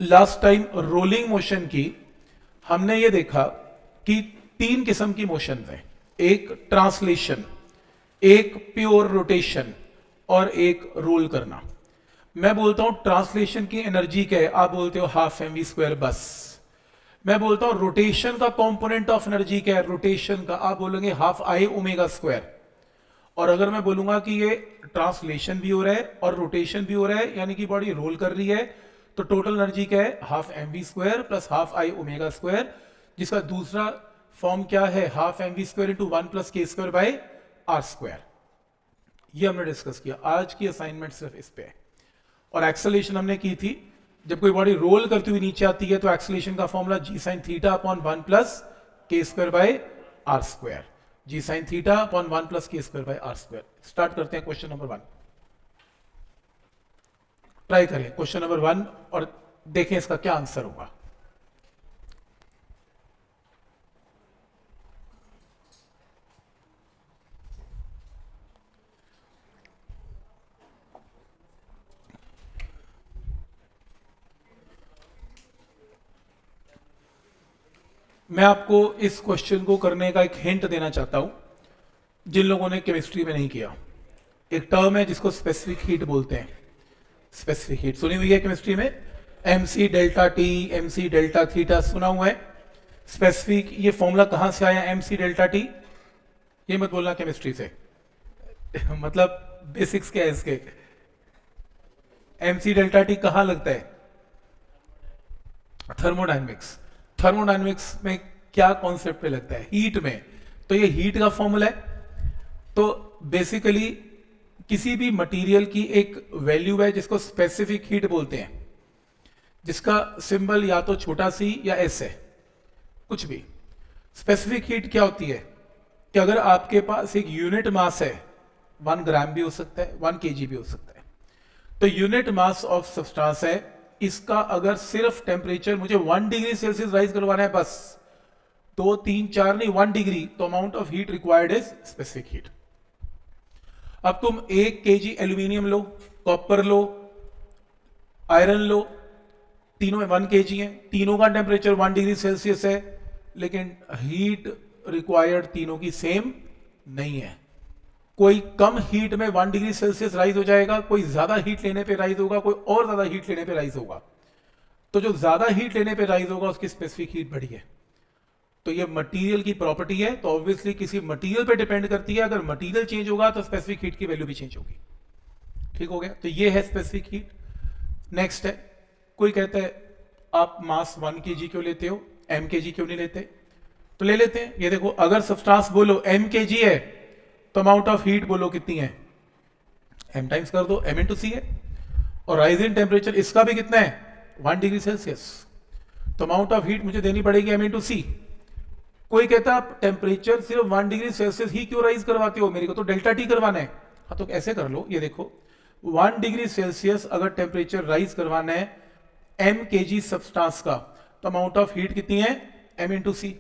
Last time rolling motion की हमने ये देखा कि तीन किस्म की मोशन है, एक ट्रांसलेशन, एक प्योर रोटेशन और एक रोल करना। मैं बोलता हूं ट्रांसलेशन की एनर्जी क्या है, आप बोलते हो हाफ एम वी स्क्वायर बस। मैं बोलता हूं रोटेशन का कंपोनेंट ऑफ एनर्जी क्या है, रोटेशन का, आप बोलेंगे हाफ आई ओमेगा स्क्वायर। और अगर मैं बोलूंगा कि ये ट्रांसलेशन भी हो रहा है और रोटेशन भी हो रहा है, यानी कि बॉडी रोल कर रही है, तो टोटल एनर्जी क्या है, half M we square plus half I omega square, जिसका दूसरा फॉर्म क्या है, half M we square into one plus के स्क्वायर बाय आर स्क्वायर। ये हमने डिस्कस किया। आज की असाइनमेंट सिर्फ इस पे है। और एक्सेलेरेशन हमने की थी, जब कोई बॉडी रोल करती हुई नीचे आती है तो एक्सेलेरेशन का formula g sine theta upon one plus के square by are square, g sine theta upon one plus के square by are square. Start करते हैं क्वेश्चन नंबर 1। ट्राई करें क्वेश्चन नंबर 1 और देखें इसका क्या आंसर होगा। मैं आपको इस क्वेश्चन को करने का एक हिंट देना चाहता हूं, जिन लोगों ने केमिस्ट्री में नहीं किया। एक टर्म है जिसको स्पेसिफिक हीट बोलते हैं। स्पेसिफिक हीट सुनी हुई है केमिस्ट्री में, MC delta T, MC delta theta सुना हुआ है। स्पेसिफिक, ये फॉर्मूला कहां से आया एमसी डेल्टा टी, ये मत बोलना केमिस्ट्री से मतलब बेसिक्स क्या है इसके। एमसी डेल्टा टी कहां लगता है, थर्मोडायनेमिक्स। थर्मोडायनेमिक्स में क्या कॉन्सेप्ट पे लगता है, हीट में। तो ये हीट का फॉर्मूला है। तो बेसिकली किसी भी मटेरियल की एक वैल्यू है जिसको स्पेसिफिक हीट बोलते हैं, जिसका सिंबल या तो छोटा सी या एस है, कुछ भी। स्पेसिफिक हीट क्या होती है कि अगर आपके पास एक यूनिट मास है, 1 ग्राम भी हो सकता है, 1 केजी भी हो सकता है, तो यूनिट मास ऑफ सब्सटेंस है, इसका अगर सिर्फ टेम्परेचर मुझे 1 डिग्री सेल्सियस राइज करवाना है, बस 2 3 4 नहीं 1 डिग्री, तो amount of heat required is specific heat. अब तुम 1 केजी एल्यूमिनियम लो, कॉपर लो, आयरन लो, तीनों 1 केजी है, तीनों का टेम्परेचर 1 डिग्री सेल्सियस है, लेकिन हीट रिक्वायर्ड तीनों की सेम नहीं है। कोई कम हीट में 1 डिग्री सेल्सियस राइज हो जाएगा, कोई ज्यादा हीट लेने पे राइज होगा, कोई और ज्यादा हीट लेने पे राइज होगा। तो जो ज्यादा हीट लेने पे राइज होगा उसकी स्पेसिफिक हीट बढ़ी है। तो ये मटेरियल की प्रॉपर्टी है, तो ऑब्वियसली किसी मटेरियल पे डिपेंड करती है। अगर मटेरियल चेंज होगा तो स्पेसिफिक हीट की वैल्यू भी चेंज होगी। ठीक हो गया, तो ये है स्पेसिफिक हीट। नेक्स्ट है, कोई कहता है आप मास 1 केजी क्यों लेते हो, एम केजी क्यों नहीं लेते, तो ले लेते हैं। ये देखो, अगर सब्सटेंस बोलो एम केजी है तो अमाउंट ऑफ हीट बोलो कितनी है, एम टाइम्स कर दो, एम इंटू सी है। और राइज इन टेम्परेचर इसका भी कितना है, 1 डिग्री सेल्सियस, तो अमाउंट ऑफ हीट मुझे देनी पड़ेगी एम इंटू सी। कोई कहता है आप टेम्परेचर सिर्फ 1 डिग्री सेल्सियस ही क्यों राइज करवाते हो, मेरे को तो डेल्टा टी करवाना है। हाँ, तो ऐसे कर लो, ये देखो 1 डिग्री सेल्सियस अगर टेम्परेचर राइज करवाना है एम केजी सब्सटेंस का, तो अमाउंट ऑफ हीट कितनी है, एम इंटू सी।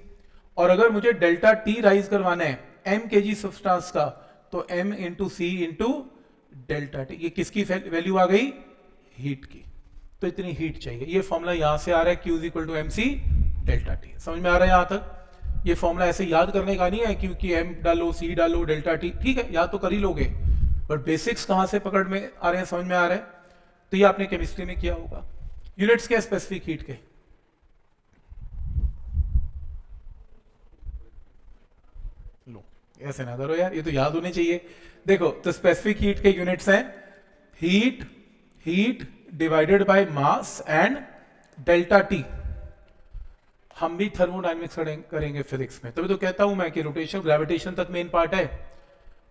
और अगर मुझे डेल्टा टी राइज करवाना है एम केजी सब्सटेंस का, तो एम इंटू सी इंटू डेल्टा टी। ये किसकी वैल्यू आ गई, हीट की। तो इतनी हीट चाहिए। ये फॉर्मूला यहां से आ रहा है, Q is equal to M C delta T. समझ में आ रहा है यहां तक। ये फॉर्मूला ऐसे याद करने का नहीं है, क्योंकि एम डालो, सी डालो, डेल्टा टी, ठीक है याद तो कर ही लोगे, बट बेसिक्स कहां से पकड़ में आ रहे हैं, समझ में आ रहा है। तो ये आपने केमिस्ट्री में किया होगा। यूनिट्स क्या स्पेसिफिक हीट के, लो ऐसे ना करो यार, ये तो याद होने चाहिए। देखो, तो स्पेसिफिक हीट के यूनिट्स हैं heat, heat divided by mass and delta T. हम भी थर्मोडायनेमिक्स करेंगे फिजिक्स में, तभी तो कहता हूं मैं कि रोटेशन ग्रेविटेशन तक मेन पार्ट है।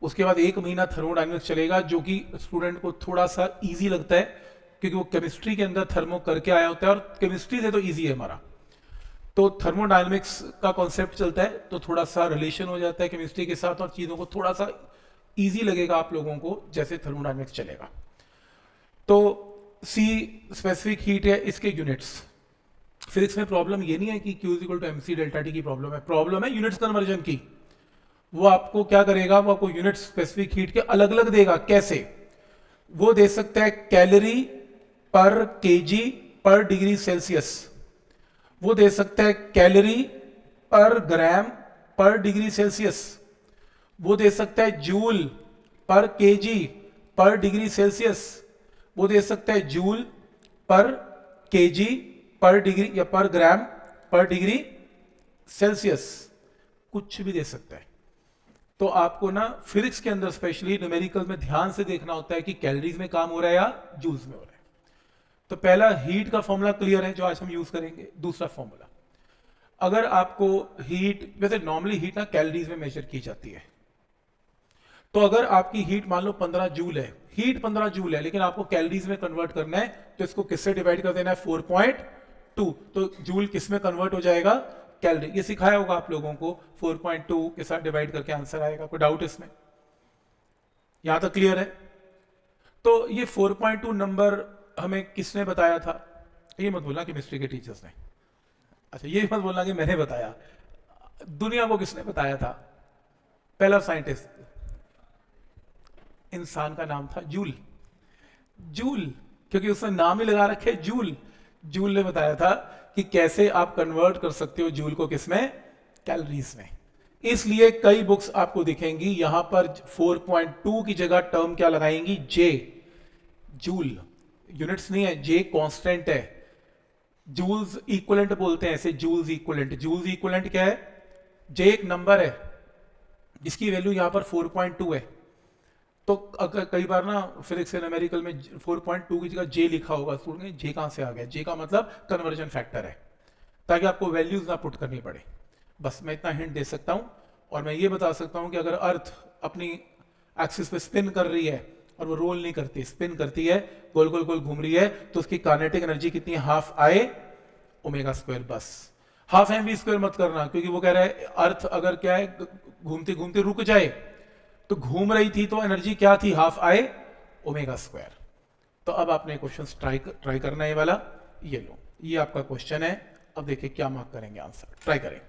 उसके बाद 1 महीना थर्मोडायनेमिक्स चलेगा, जो कि स्टूडेंट को थोड़ा सा इजी लगता है, क्योंकि वो केमिस्ट्री के अंदर थर्मो करके आया होता है, और केमिस्ट्री से तो इजी है हमारा। तो थर्मोडायनेमिक्स का कॉन्सेप्ट चलता है, तो थोड़ा सा रिलेशन हो जाता है केमिस्ट्री के साथ, और चीजों को थोड़ा सा इजी लगेगा आप लोगों को जैसे थर्मोडायनेमिक्स चलेगा। तो सी स्पेसिफिक हीट है, इसके यूनिट्स। फिजिक्स में प्रॉब्लम ये नहीं है कि Q equal to MC delta T की प्रॉब्लम है, प्रॉब्लम है यूनिट्स कन्वर्जन की। वो आपको क्या करेगा, वो आपको यूनिट स्पेसिफिक हीट के अलग अलग देगा। कैसे, वो दे सकता है कैलोरी पर केजी पर डिग्री सेल्सियस, वो दे सकता है कैलोरी पर ग्राम पर डिग्री सेल्सियस, वो दे सकता है जूल पर केजी पर डिग्री सेल्सियस, वो दे सकता है जूल पर केजी पर डिग्री या पर ग्राम पर डिग्री सेल्सियस, कुछ भी दे सकता है। तो आपको ना फिजिक्स के अंदर स्पेशली न्यूमेरिकल में ध्यान से देखना होता है कि कैलोरीज में काम हो रहा है या जूल्स में हो रहा है। तो पहला हीट का फॉर्मूला क्लियर है जो आज हम यूज करेंगे। दूसरा फॉर्मूला, अगर आपको हीट, वैसे नॉर्मली हीट ना कैलोरीज में मेजर की जाती है, तो अगर आपकी हीट मान लो 15 जूल है, हीट 15 जूल है, लेकिन आपको कैलोरीज में कन्वर्ट करना है, तो इसको किससे डिवाइड कर देना है, 4.2, तो जूल किस में कन्वर्ट हो जाएगा, कैलोरी। ये सिखाया होगा आप लोगों को, 4.2 के साथ डिवाइड करके आंसर आएगा। कोई डाउट इसमें? यहां तक क्लियर है? तो ये 4.2 नंबर हमें किसने बताया था? ये मत बोलना केमिस्ट्री के टीचर्स ने, अच्छा ये मत बोलना कि मैंने बताया, दुनिया को किसने बताया था? पहला साइंटिस्ट, इंसान का नाम था जूल। जूल, क्योंकि उसने नाम ही लगा रखे जूल। जूल ने बताया था कि कैसे आप कन्वर्ट कर सकते हो जूल को किसमें, कैलोरीज में। इसलिए कई बुक्स आपको दिखेंगी यहां पर 4.2 की जगह टर्म क्या लगाएंगी, जे, जूल। यूनिट्स नहीं है, जे कांस्टेंट है। जूल्स इक्विवेलेंट बोलते हैं ऐसे, जूल्स इक्विवेलेंट। जूल्स इक्विवेलेंट क्या है, जे एक नंबर है जिसकी वैल्यू यहां पर 4.2 है। तो अगर कई बार ना फिजिक्स एंड न्यूमेरिकल में 4.2 की जगह जे लिखा होगा, सुनिए जे कहां से आ गया, जे का मतलब कन्वर्जन फैक्टर है, ताकि आपको वैल्यूज ना पुट करनी पड़े। बस मैं इतना हिंट दे सकता हूं। और मैं ये बता सकता हूं कि अगर अर्थ अपनी एक्सिस पे स्पिन कर रही है और वो रोल नहीं करती, स्पिन करती है, गोल गोल गोल घूम रही है, तो उसकी काइनेटिक एनर्जी कितनी है, हाफ आई ओमेगा स्क्वायर। बस हाफ एम वी स्क्वायर मत करना, क्योंकि वो कह रहा है अर्थ अगर क्या है घूमते घूमते रुक जाए, तो घूम रही थी तो एनर्जी क्या थी, हाफ आई ओमेगा स्क्वायर। तो अब आपने क्वेश्चन ट्राई करना है, ये वाला, ये लो, ये आपका क्वेश्चन है। अब देखिए क्या मार्क करेंगे आंसर, ट्राई करें।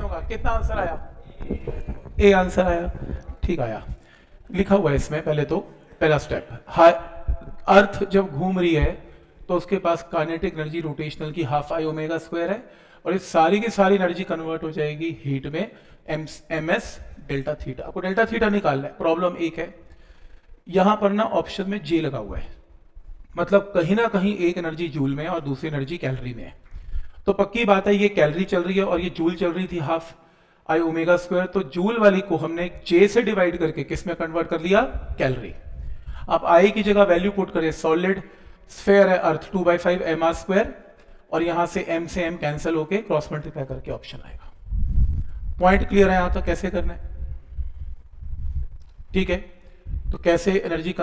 क्वेश्चनों का कितना आंसर आया? ए आंसर आया, ठीक आया। लिखा हुआ है इसमें पहले तो, पहला स्टेप, अर्थ जब घूम रही है तो उसके पास काइनेटिक एनर्जी रोटेशनल की हाफ आई ओमेगा स्क्वायर है, और ये सारी की सारी एनर्जी कन्वर्ट हो जाएगी हीट में, एम एस डेल्टा थीटा। आपको डेल्टा थीटा निकालना है। प्रॉब्लम एक है, यहां पर ना ऑप्शन में जे लगा हुआ है, मतलब कहीं ना कहीं एक एनर्जी जूल में और दूसरी एनर्जी कैलोरी में है। तो पक्की बात है ये कैलोरी चल रही है और ये जूल चल रही थी हाफ आई ओमेगा स्क्वायर, तो जूल वाली को हमने जे से डिवाइड करके किस में कन्वर्ट कर लिया? कैलोरी। अब आई की जगह वैल्यू पुट करें, सॉलिड स्फेयर है अर्थ 2/5 एम आर स्क्वायर, और यहां से एम कैंसिल होके क्रॉस मल्टीप्लाई करके ऑप्शन आएगा। पॉइंट क्लियर है यहां तक कैसे करना है? ठीक है, तो कैसे एनर्जी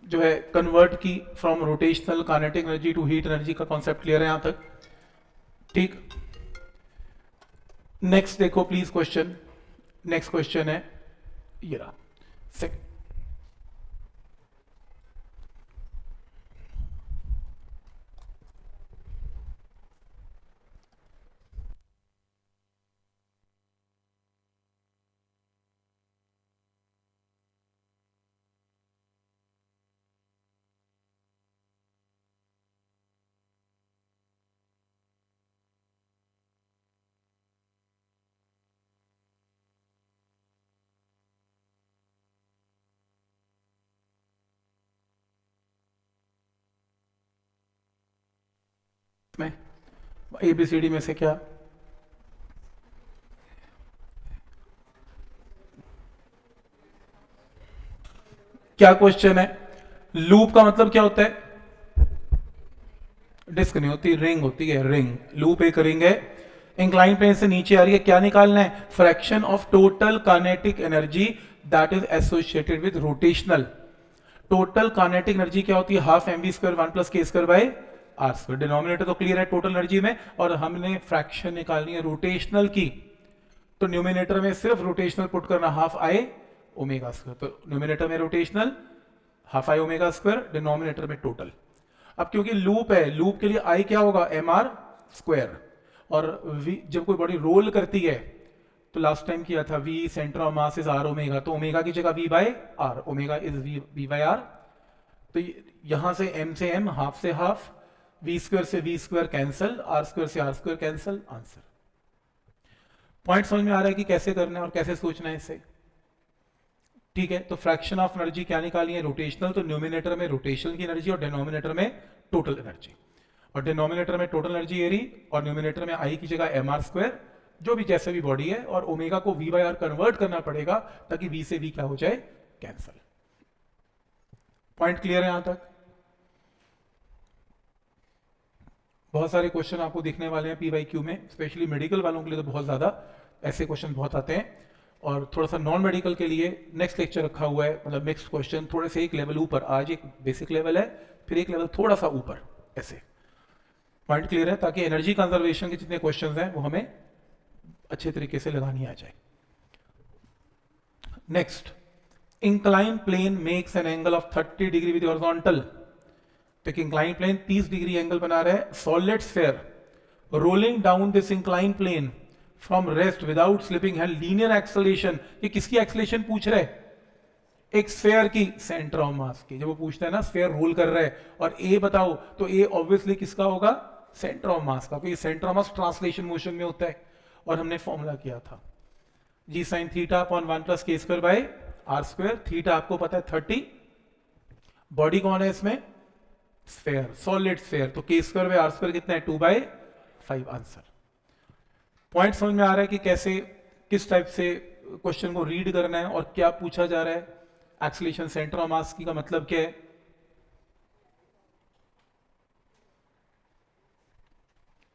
जो है कन्वर्ट की from rotational kinetic energy to heat energy का कॉन्सेप्ट क्लियर है यहां तक? ठीक। नेक्स्ट देखो प्लीज क्वेश्चन, नेक्स्ट क्वेश्चन है ये रहा, में एबीसीडी में से क्या? क्या क्वेश्चन है? लूप का मतलब क्या होता है? डिस्क नहीं होती, रिंग होती है, रिंग। लूप एक रिंग है, इंक्लाइन प्लेन से नीचे आ रही है, क्या निकालना है? Fraction of total kinetic energy that is associated with rotational. Total kinetic energy क्या होती है? Half M we square 1 plus के square by are square. Denominator तो क्लियर है टोटल एनर्जी में, और हमने फ्रैक्शन निकालनी है रोटेशनल की, तो न्यूमिनेटर में सिर्फ रोटेशनल पुट करना, हाफ आई ओमेगा स्क्वायर। तो न्यूमिनेटर में rotational half I omega square, denominator में टोटल। अब क्योंकि लूप है, लूप के लिए आई क्या होगा? एम आर स्क्वायर, और v जब कोई बॉडी रोल करती है तो लास्ट टाइम किया था v centre of mass is r omega, तो ओमेगा की जगह v by r, omega is v by r. तो यहां से m हाफ से हाफ, v स्क्वायर से v square cancel, r square से r square cancel, answer. Point समझ में आ रहा है कि कैसे करना है और कैसे सोचना है इसे? ठीक है, तो फ्रैक्शन ऑफ एनर्जी क्या निकाली है? रोटेशनल, तो न्यूमिनेटर में रोटेशन की एनर्जी और डिनोमिनेटर में टोटल एनर्जी, और डिनोमिनेटर में टोटल एनर्जी एरी और न्यूमिनेटर में आई की जगह एम आर स्क्वायर, जो भी जैसे भी बॉडी है, और ओमेगा को वी बाय आर कन्वर्ट करना पड़ेगा ताकि वी से वी क्या हो जाए? कैंसल। पॉइंट क्लियर है यहां तक? बहुत सारे क्वेश्चन आपको दिखने वाले हैं पीवाईक्यू में, स्पेशली मेडिकल वालों के लिए तो बहुत ज्यादा ऐसे क्वेश्चन बहुत आते हैं, और थोड़ा सा नॉन मेडिकल के लिए नेक्स्ट लेक्चर रखा हुआ है, मतलब मिक्स्ड क्वेश्चन, थोड़े से एक लेवल ऊपर। आज एक बेसिक लेवल है, फिर एक लेवल थोड़ा सा ऊपर, ऐसे। पॉइंट क्लियर है? ताकि एनर्जी कंजर्वेशन के जितने क्वेश्चंस हैं वो हमें अच्छे तरीके से लगानी आ जाए। Next, inclined plane makes an angle of 30 degree with horizontal. तो एक इंक्लाइन प्लेन 30 डिग्री एंगल बना रहा है, solid sphere rolling down this incline plane from rest without slipping have linear acceleration. ये किसकी एक्सेलरेशन पूछ रहा है? एक स्फीयर की, सेंटर ऑफ मास की। जब वो पूछता है ना स्फीयर रोल कर रहा है और ए बताओ, तो ए ऑब्वियसली किसका होगा? सेंटर ऑफ मास का, क्योंकि centre of mass translation motion में होता है, और हमने फॉर्मूला किया था G sine theta upon 1 plus के square by are square. Theta आपको पता है 30, बॉडी कौन है इसमें? स्फीयर, सॉलिड स्फीयर, तो के स्क्वायर बाय आर स्क्वायर कितना है? 2/5, आंसर। पॉइंट समझ में आ रहा है कि कैसे, किस टाइप से क्वेश्चन को रीड करना है और क्या पूछा जा रहा है? एक्सेलरेशन सेंटर ऑफ मास की का मतलब क्या है?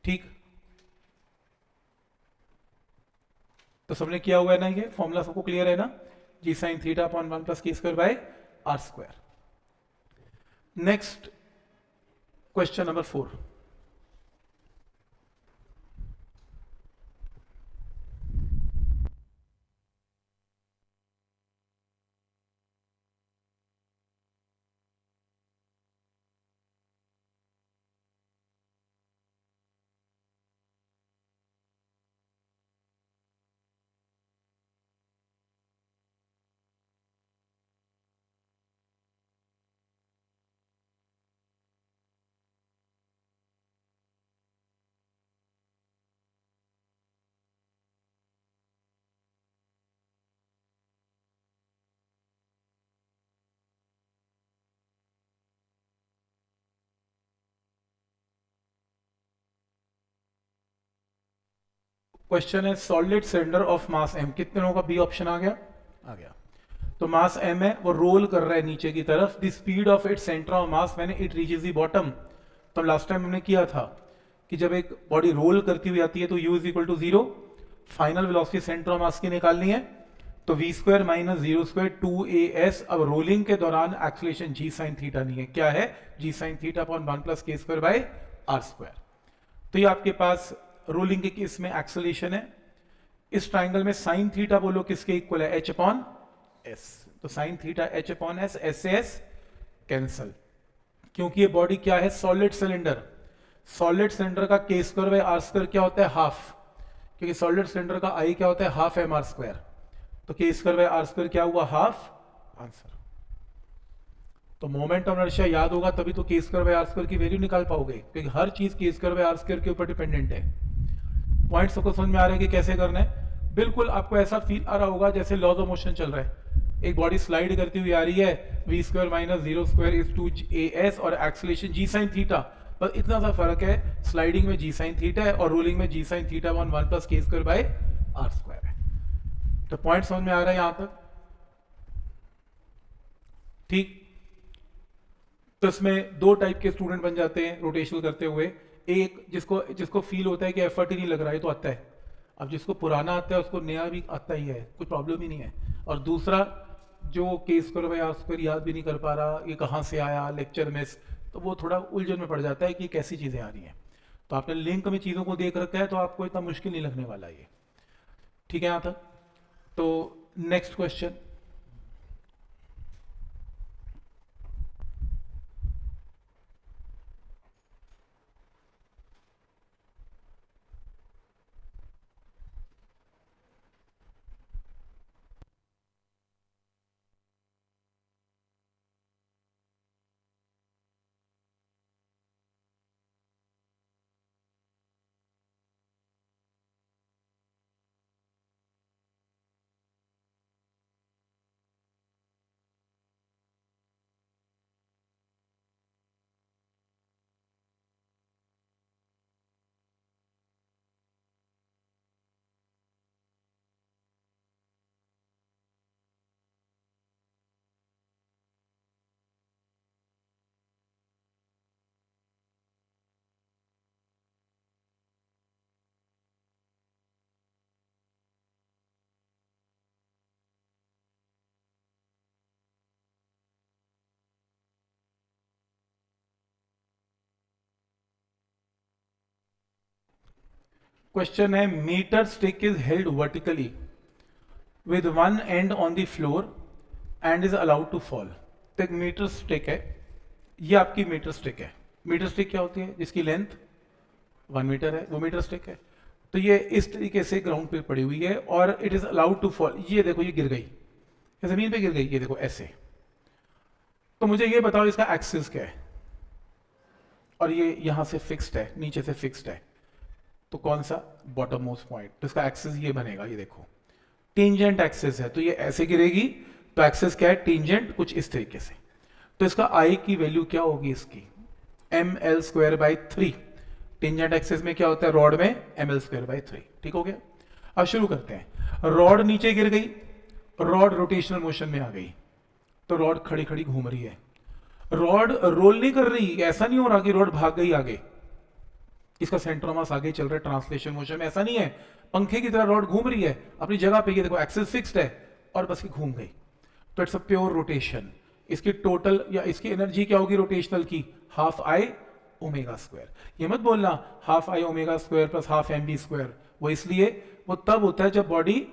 ठीक, तो सबने किया हुआ है ना, ये फॉर्मूला सबको क्लियर है ना? G sine theta upon 1 plus के square by are square. Next question number 4। Question है solid cylinder of mass m, कितने लोगों का बी ऑप्शन आ गया? आ गया। तो मास m है, वो रोल कर रहा है नीचे की तरफ। The speed of it centre of mass when it reaches the bottom. तो लास्ट टाइम हमने किया था कि जब एक बॉडी रोल करती हुई आती है तो u is equal to 0, final velocity centre of mass की निकालनी है, तो v square minus 0 square 2as। अब रोलिंग के दौरान एक्सीलरेशन g साइन थीटा नहीं है, क्या है? g sine theta upon 1 plus k square by r square. तो ये आपके पास रोलिंग के केस में एक्सेलरेशन है। इस ट्राइंगल में साइन थीटा बोलो किसके इक्वल है? h upon s। तो sine theta h upon s, s से s कैंसल, क्योंकि ये बॉडी क्या है? Solid cylinder. सॉलिड सिलेंडर का k square by r square क्या होता है? हाफ, क्योंकि सॉलिड सिलेंडर का I क्या होता है? Half mr square. तो k square by r square क्या हुआ? हाफ। आंसर। तो मोमेंट ऑफ इनर्शिया याद होगा तभी तो k square by r square की वैल्यू निकाल पाओगे, क्योंकि हर चीज k square by r square के ऊपर डिपेंडेंट है। पॉइंट्स को समझ में आ रहा है कि कैसे करना है? बिल्कुल आपको ऐसा फील आ रहा होगा जैसे लॉज ऑफ मोशन चल रहा है। एक बॉडी स्लाइड करती हुई आ रही है, v square minus 0 square is 2as और एक्सीलरेशन g साइन थीटा। बस इतना सा फर्क है, स्लाइडिंग में g साइन थीटा है और रोलिंग में g sine theta 1 plus k square by r square है। तो पॉइंट समझ में आ रहा है यहां तक? ठीक। तो इसमें दो टाइप के स्टूडेंट बन जाते हैं रोटेशनल करते हुए। एक जिसको फील होता है कि एफर्ट ही नहीं लग रहा है तो आता है। अब जिसको पुराना आता है उसको नया भी आता ही है, कुछ प्रॉब्लम ही नहीं है। और दूसरा जो k square by r square याद भी नहीं कर पा रहा, ये कहाँ से आया, लेक्चर मिस, तो वो थोड़ा उलझन में पड़ जाता है कि कैसी चीजें आ रही हैं। तो आपने लिंक में चीजों को देख रखा है तो आपको इतना मुश्किल नहीं लगने वाला ये। ठीक है यहां तक? तो नेक्स्ट क्वेश्चन, क्वेश्चन है metre stick is held vertically with one end on the floor and is allowed to fall. तो एक मीटर स्टिक है, ये आपकी मीटर स्टिक है। मीटर स्टिक क्या होती है? जिसकी लेंथ 1 मीटर है, वो मीटर स्टिक है। तो ये इस तरीके से ग्राउंड पे पड़ी हुई है और it is allowed to fall. ये देखो ये गिर गई, ये जमीन पे गिर गई, ये देखो ऐसे। तो मुझे ये बताओ इसका एक्सिस क्या है? और ये यहां से फिक्स्ड है, नीचे से फिक्स्ड है, तो कौन सा? Bottom most point. तो इसका एक्सिस ये बनेगा, ये देखो टेंजेंट एक्सिस है, तो ये ऐसे गिरेगी। तो एक्सिस क्या है? टेंजेंट, कुछ इस तरीके से। तो इसका आई की वैल्यू क्या होगी? इसकी ml square by 3। Tangent axis में क्या होता है? रॉड में ml स्क्वायर बाई 3। ठीक हो गया? अब शुरू करते हैं। रॉड नीचे गिर गई, रॉड रोटेशनल मोशन में आ गई, तो रॉड खड़ी खड़ी घूम रही है। रॉड रोल नहीं कर रही, ऐसा नहीं हो रहा कि रॉड भाग गई आगे, इसका सेंटर ऑफ मास आगे चल रहा है ट्रांसलेशन मोशन में, ऐसा नहीं है। पंखे की तरह रॉड घूम रही है अपनी जगह पे, ये देखो एक्सिस फिक्स्ड है और बस ये घूम गई। तो इट्स अ प्योर रोटेशन। इसकी टोटल या इसकी एनर्जी क्या होगी रोटेशनल की? Half I omega square. ये मत बोलना half I omega square plus half M B square, वो इसलिए वो तब होता है जब बॉडी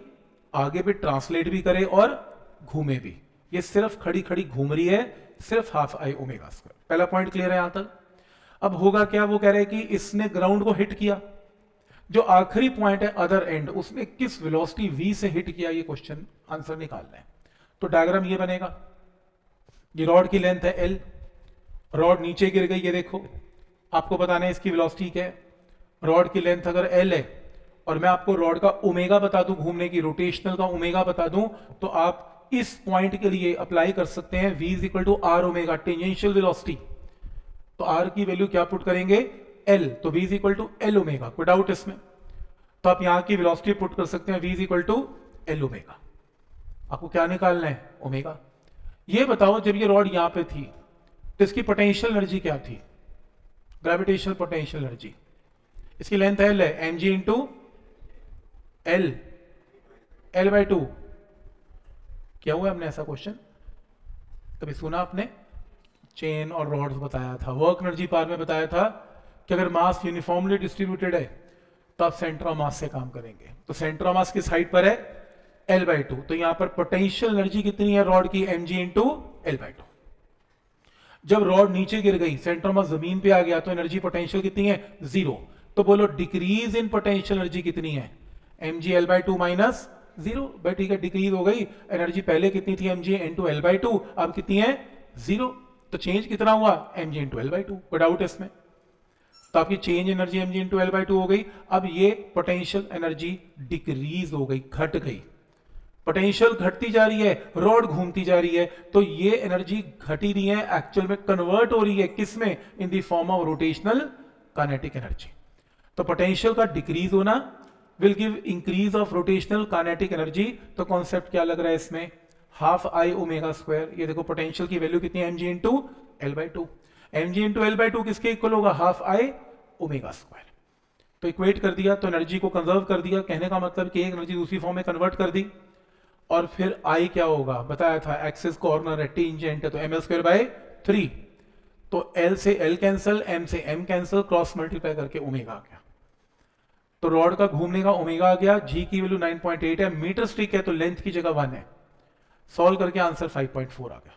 आगे भी ट्रांसलेट भी करे और घूमे भी। ये सिर्फ खड़ी खड़ी घूम रही है, सिर्फ हाफ आई ओमेगा स्क्वायर। पहला पॉइंट क्लियर है यहां तक? अब होगा क्या? वो कह रहे हैं कि इसने ग्राउंड को हिट किया, जो आखिरी पॉइंट है अदर एंड, उसने किस वेलोसिटी v से हिट किया, ये क्वेश्चन आंसर निकालना है। तो डायग्राम ये बनेगा, ये रॉड की लेंथ है l, रॉड नीचे गिर गई, ये देखो आपको बताना है इसकी वेलोसिटी क्या है। रॉड की लेंथ अगर l है और मैं आपको रॉड का ओमेगा बता दूं, घूमने की रोटेशनल का ओमेगा बता दूं, तो आप इस पॉइंट के लिए अप्लाई कर सकते हैं v is equal to R omega, tangential velocity. तो r की वैल्यू क्या पुट करेंगे? l, तो v is equal to L omega. कोई डाउट इसमें? तो आप यहां की वेलोसिटी पुट कर सकते हैं v is equal to L omega. आपको क्या निकालना है? ओमेगा। ये बताओ जब ये रॉड यहां पे थी तो इसकी पोटेंशियल एनर्जी क्या थी? Gravitational potential energy. इसकी लेंथ एल है, M G into L, L by two. क्या हुआ हमने ऐसा क्वेश्चन कभी सुना आपने? चेन और रॉड्स बताया था, वर्क एनर्जी पार में बताया था कि अगर मास यूनिफॉर्मली डिस्ट्रीब्यूटेड है तो आप सेंटर ऑफ मास से काम करेंगे। तो सेंटर ऑफ मास किस हाइट पर है? L by two. तो यहां पर पोटेंशियल एनर्जी कितनी है रॉड की? M G into L by two. जब रॉड नीचे गिर गई, सेंटर ऑफ मास जमीन पे आ गया, तो एनर्जी पोटेंशियल कितनी है? जीरो। तो बोलो डिक्रीज इन पोटेंशियल एनर्जी कितनी है? M G L by two minus zero. भाई ठीक है, डिक्रीज हो गई। एनर्जी पहले कितनी थी? M G into L by two, अब कितनी है? जीरो। तो चेंज कितना हुआ? M G into L by two. कोई डाउट है इसमें? तो आपकी change energy M G into L by two हो गई। अब ये पोटेंशियल एनर्जी डिक्रीज हो गई, घट गई। पोटेंशियल घटती जा रही है, रॉड घूमती जा रही है, तो ये एनर्जी घटी नहीं है, एक्चुअल में कन्वर्ट हो रही है किसमें? In the form of rotational kinetic energy. तो पोटेंशियल का डिक्रीज होना will give increase of rotational kinetic energy. तो कॉन्सेप्ट क्या लग रहा है इसमें? Half I omega square. ये देखो पोटेंशियल की वैल्यू कितनी है? M G into L by two. M G into L by two किसके इक्वल होगा? Half I omega square. तो इक्वेट कर दिया, तो एनर्जी को कंजर्व कर दिया। कहने का मतलब कि एक एनर्जी दूसरी फॉर्म में कन्वर्ट कर दी। और फिर आई क्या होगा? बताया था एक्सिस कॉर्नर है, टेंजेंट है, तो एम एल स्क्वायर बाय 3। तो एल से एल कैंसिल, एम से एम कैंसिल, क्रॉस मल्टीप्लाई करके ओमेगा आ गया। तो रॉड का घूमने का ओमेगा आ गया। जी की वैल्यू 9.8 है, मीटर स्टिक है तो लेंथ की जगह 1 है। सॉल्व करके आंसर 5.4 आ गया।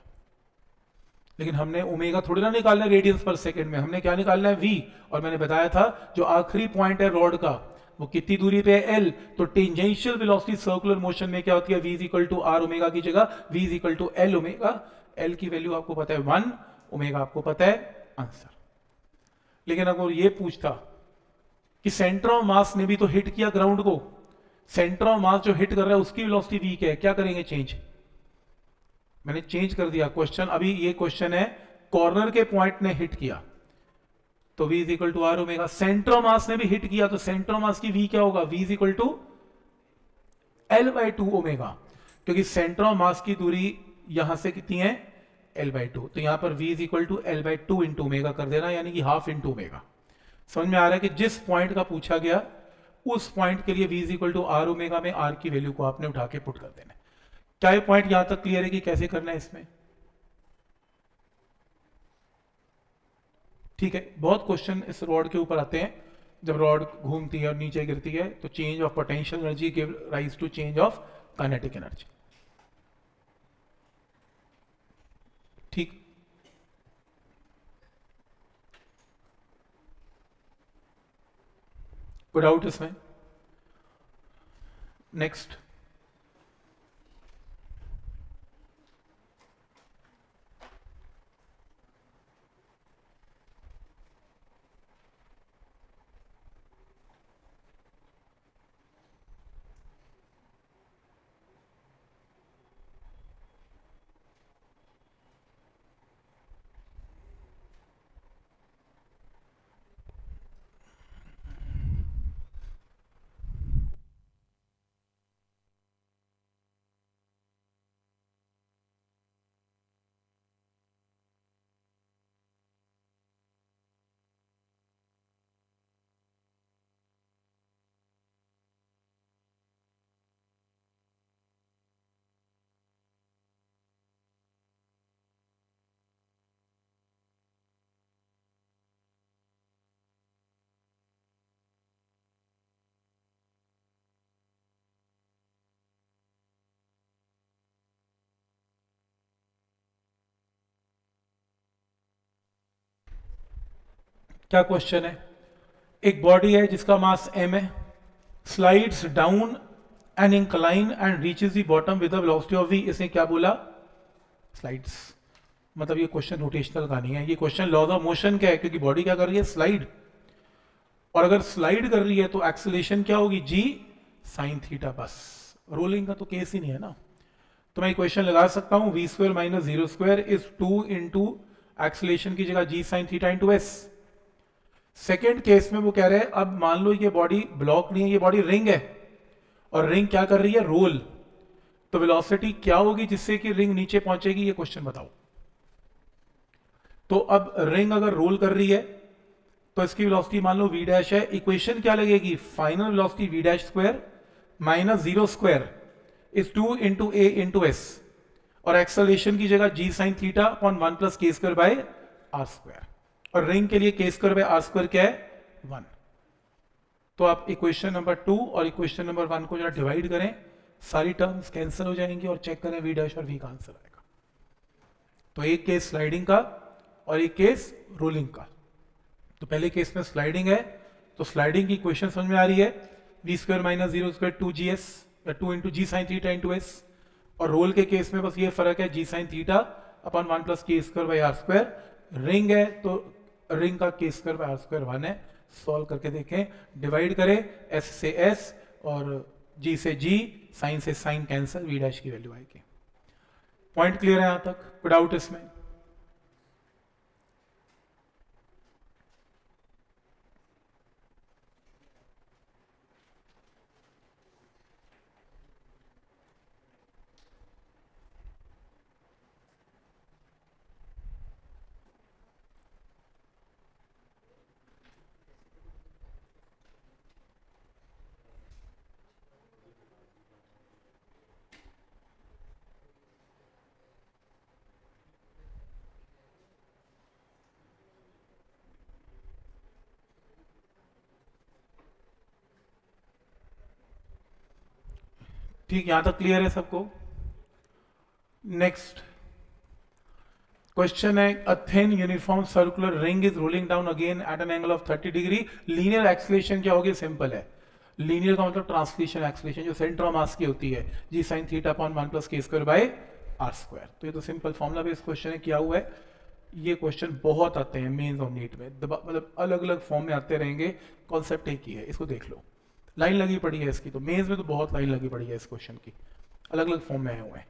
लेकिन हमने ओमेगा थोड़ी ना निकालना है रेडियंस पर सेकंड में, हमने क्या निकालना है? वी। और मैंने बताया था जो आखिरी पॉइंट है रॉड का वो कितनी दूरी पे है? एल। तो टेंजेंशियल वेलोसिटी सर्कुलर मोशन में क्या होती है? v is equal to R omega की जगह v is equal to L omega. L की वैल्यू आपको पता है 1, ओमेगा आपको पता है, आंसर। लेकिन अगर ये पूछता कि सेंटर ऑफ मास ने भी तो हिट किया ग्राउंड को, सेंटर ऑफ मास जो हिट कर रहा है उसकी वेलोसिटी वीक है, क्या करेंगे? चेंज। मैंने चेंज कर दिया क्वेश्चन। अभी ये क्वेश्चन है कॉर्नर के पॉइंट ने हिट किया तो v is equal to R omega. Centre of mass ने भी हिट किया तो सेंटर ऑफ मास की v क्या होगा? v is equal to L by two omega, क्योंकि सेंटर ऑफ मास की दूरी यहां से कितनी है? L by two. तो यहां पर v is equal to L by two into omega कर देना, यानी कि हाफ इंटू ओमेगा। समझ में आ रहा है कि जिस पॉइंट का पूछा गया उस पॉइंट के लिए v is equal to R omega में r की वैल्यू को आपने उठा के पुट कर देना। क्या ये पॉइंट यहां तक क्लियर है कि कैसे करना है इसमें? ठीक है। बहुत क्वेश्चन इस रॉड के ऊपर आते हैं, जब रॉड घूमती है और नीचे गिरती है तो change of potential energy give rise to change of kinetic energy. ठीक। कोई डाउट इसमें? नेक्स्ट। क्या क्वेश्चन है? एक बॉडी है जिसका मास m है, slides down and incline and reaches the bottom with the velocity of v। इसने क्या बोला? स्लाइड्स। मतलब ये क्वेश्चन रोटेशनल का नहीं है, ये क्वेश्चन लॉज ऑफ मोशन का है, क्योंकि बॉडी क्या कर रही है? स्लाइड। और अगर स्लाइड कर रही है तो एक्सेलेरेशन क्या होगी? g sine theta. बस रोलिंग का तो केस ही नहीं है ना। तो मैं इक्वेशन लगा सकता हूं v square minus zero square is 2 into acceleration की जगह g sine theta into s। Second case में वो कह रहे हैं अब मान लो ये बॉडी ब्लॉक नहीं है, ये बॉडी रिंग है और रिंग क्या कर रही है, रोल। तो वेलोसिटी क्या होगी जिससे कि रिंग नीचे पहुंचेगी, ये क्वेश्चन बताओ। तो अब रिंग अगर रोल कर रही है तो इसकी वेलोसिटी मान लो v डैश है, इक्वेशन क्या लगेगी, final velocity v dash square minus zero square is 2 into a into S, और एक्सेलरेशन की जगह g sine theta upon 1 plus के स्क्वायर बाय आर स्क्वायर, और रिंग के लिए के स्क्वायर बाय आर स्क्वायर क्या है 1। तो आप इक्वेशन नंबर 2 और इक्वेशन नंबर 1 को जरा डिवाइड करें, सारी टर्म्स कैंसिल हो जाएंगी और चेक करें v डैश और v का आंसर आएगा। तो एक केस स्लाइडिंग का और एक केस रोलिंग का। तो पहले केस में स्लाइडिंग है तो स्लाइडिंग की इक्वेशन समझ में आ रही है, V square minus zero square 2g's या 2 into G sine theta into S, और रोल के केस में बस ये फर्क है G sine theta upon 1 plus के square by are square. Ring है तो रिंग का के स्क्वायर बाई आर स्क्वायर 1 है। सॉल्व करके देखें, डिवाइड करें, एस से एस और जी से जी, साइन से साइन कैंसिल, वी डैश की वैल्यू आएगी। पॉइंट क्लियर है यहां तक, कोई डाउट इसमें? ठीक, यहां तक क्लियर है सबको? नेक्स्ट क्वेश्चन है, a thin uniform circular ring is rolling down again at an angle of 30 degree, linear acceleration क्या होगी, सिंपल है, लीनियर का मतलब ट्रांसलेशन एक्सीलरेशन जो सेंटर ऑफ मास की होती है, G sine theta upon 1 plus के स्क्वायर बाय आर स्क्वायर। तो ये तो सिंपल फॉर्मूला बेस्ड क्वेश्चन है, किया हुआ है। ये क्वेश्चन बहुत आते हैं मेंस और नीट में, मतलब अलग अलग फॉर्म में आते रहेंगे, कॉन्सेप्ट एक ही है, इसको देख लो। लाइन लगी पड़ी है इसकी, तो मेंस में तो बहुत लाइन लगी पड़ी है इस क्वेश्चन की, अलग अलग फॉर्म में आए हुए हैं।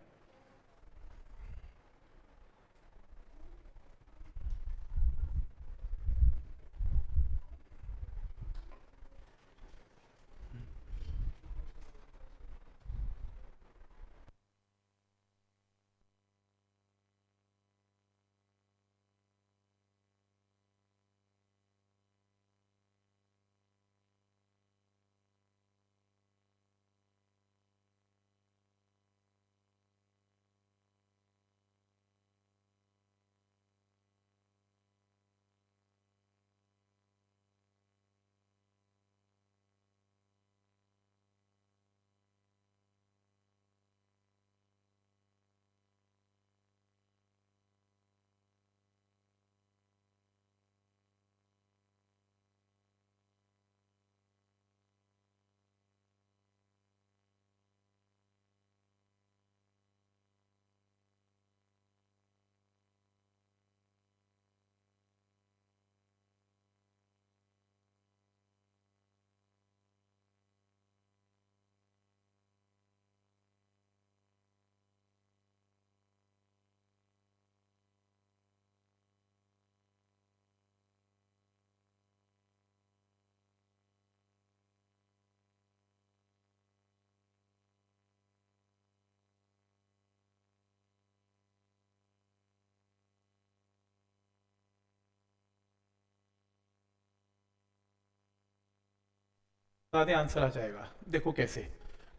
बता दें, आंसर आ जाएगा। देखो कैसे,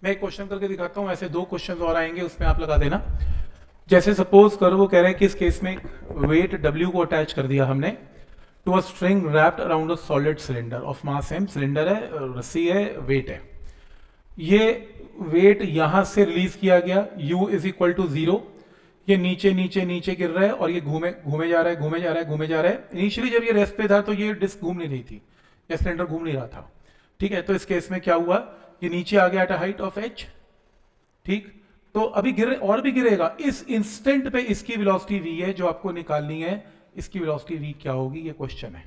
मैं एक क्वेश्चन करके दिखाता हूँ, ऐसे दो क्वेश्चन और आएंगे, उसमें आप लगा देना। जैसे सपोज करो वो कह रहे हैं कि इस केस में वेट W को अटैच कर दिया हमने to a string wrapped around a solid cylinder of mass m, cylinder है, रस्सी है, वेट है। ये वेट यहां से रिलीज किया गया, u इज इक्वल टू 0, ये नीचे नीचे नीचे गिर रहा है और ये घूमे घूमे जा रहा है, घूमे जा रहा है, घूमे जा रहा है। इनिशियली जब ये रेस्ट पे था तो ये डिस्क घूम नहीं रही थी, या सिलेंडर घूम नहीं रहा था, ठीक है। तो इस केस में क्या हुआ, ये नीचे आ गया at a height of h, ठीक। तो अभी गिरे और भी गिरेगा, इस इंस्टेंट पे इसकी वेलोसिटी v है जो आपको निकालनी है, इसकी वेलोसिटी v क्या होगी, ये क्वेश्चन है।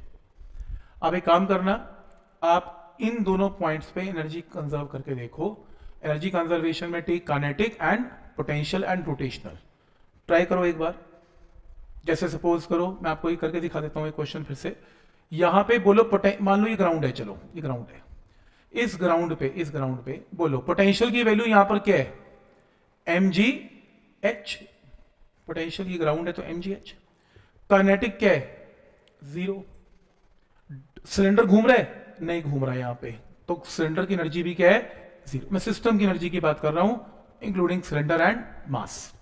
अब एक काम करना, आप इन दोनों पॉइंट्स पे एनर्जी कंजर्व करके देखो। एनर्जी कंजर्वेशन में take kinetic and potential and rotational, try करो एक बार। जैसे सपोज करो, मैं आपको ये करके दिखा देता हूँ एक क्वेश्चन फिर से। यहां पे बोलो मान लो ये ग्राउंड है, चलो ये ग्राउंड है, इस ग्राउंड पे बोलो पोटेंशियल की वैल्यू यहां पर क्या है, एम जी एच। पोटेंशियल की ग्राउंड है तो एम जी एच। काइनेटिक क्या है, जीरो। सिलेंडर घूम रहा है, नहीं घूम रहा है यहां पे, तो सिलेंडर की एनर्जी भी क्या है, जीरो। मैं सिस्टम की एनर्जी की बात कर रहा हूं, इंक्लूडिंग सिलेंडर एंड मास।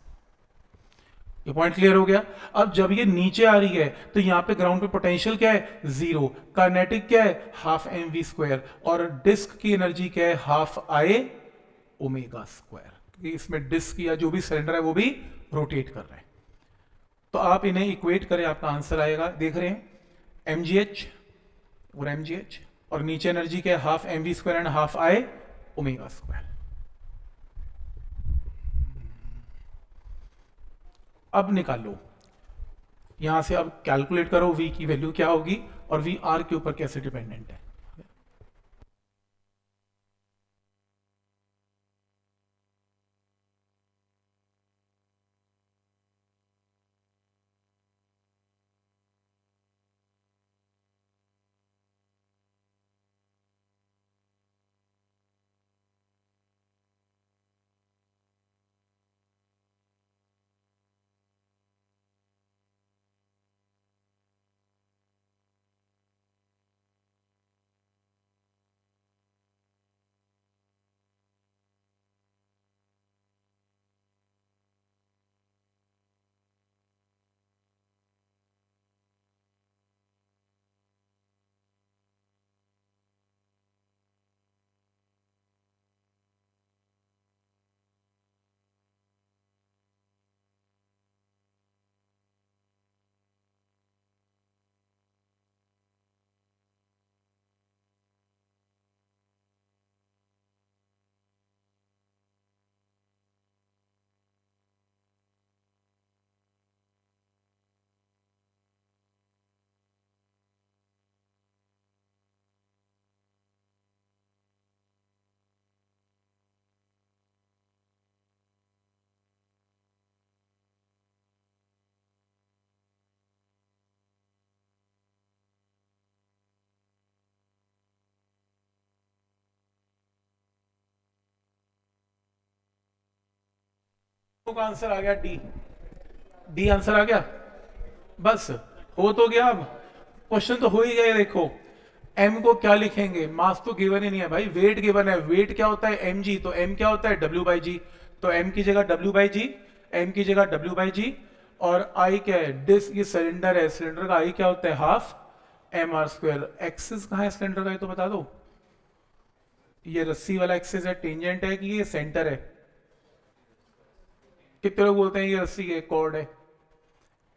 ये पॉइंट क्लियर हो गया। अब जब ये नीचे आ रही है तो यहां पे ग्राउंड पे पोटेंशियल क्या है, जीरो। काइनेटिक क्या है, हाफ एम वी स्क्वायर, और डिस्क की एनर्जी क्या है, हाफ आई ओमेगा स्क्वायर, क्योंकि इसमें डिस्क या जो भी सिलेंडर है वो भी रोटेट कर रहे हैं। तो आप इन्हें इक्वेट करें, आपका आंसर आएगा, देख रहे हैं, एम जी एच और एम जी एच, और नीचे एनर्जी क्या है, half M we square and half I omega square. अब निकालो यहां से, अब कैलकुलेट करो v की वैल्यू क्या होगी और v r के ऊपर कैसे डिपेंडेंट है। का आंसर आ गया डी। डी आंसर आ गया, बस हो तो गया। अब क्वेश्चन तो हो ही गया। देखो m को क्या लिखेंगे, मास तो गिवन ही नहीं है भाई, वेट गिवन है। वेट क्या होता है, mg, तो m क्या होता है, w बाई जी। तो m की जगह w बाई जी, m की जगह w बाई जी, और i क्या है, डिस्क, ये सिलेंडर है, सिलेंडर का i क्या होता है, half M R square. Axis कहाँ है सिलेंडर का, ये तो बता दो। ये रस्सी वाला एक्सिस है, टेंजेंट है कि ये सेंटर है। कितने लोग बोलते हैं ये रस्सी है, कॉर्ड है,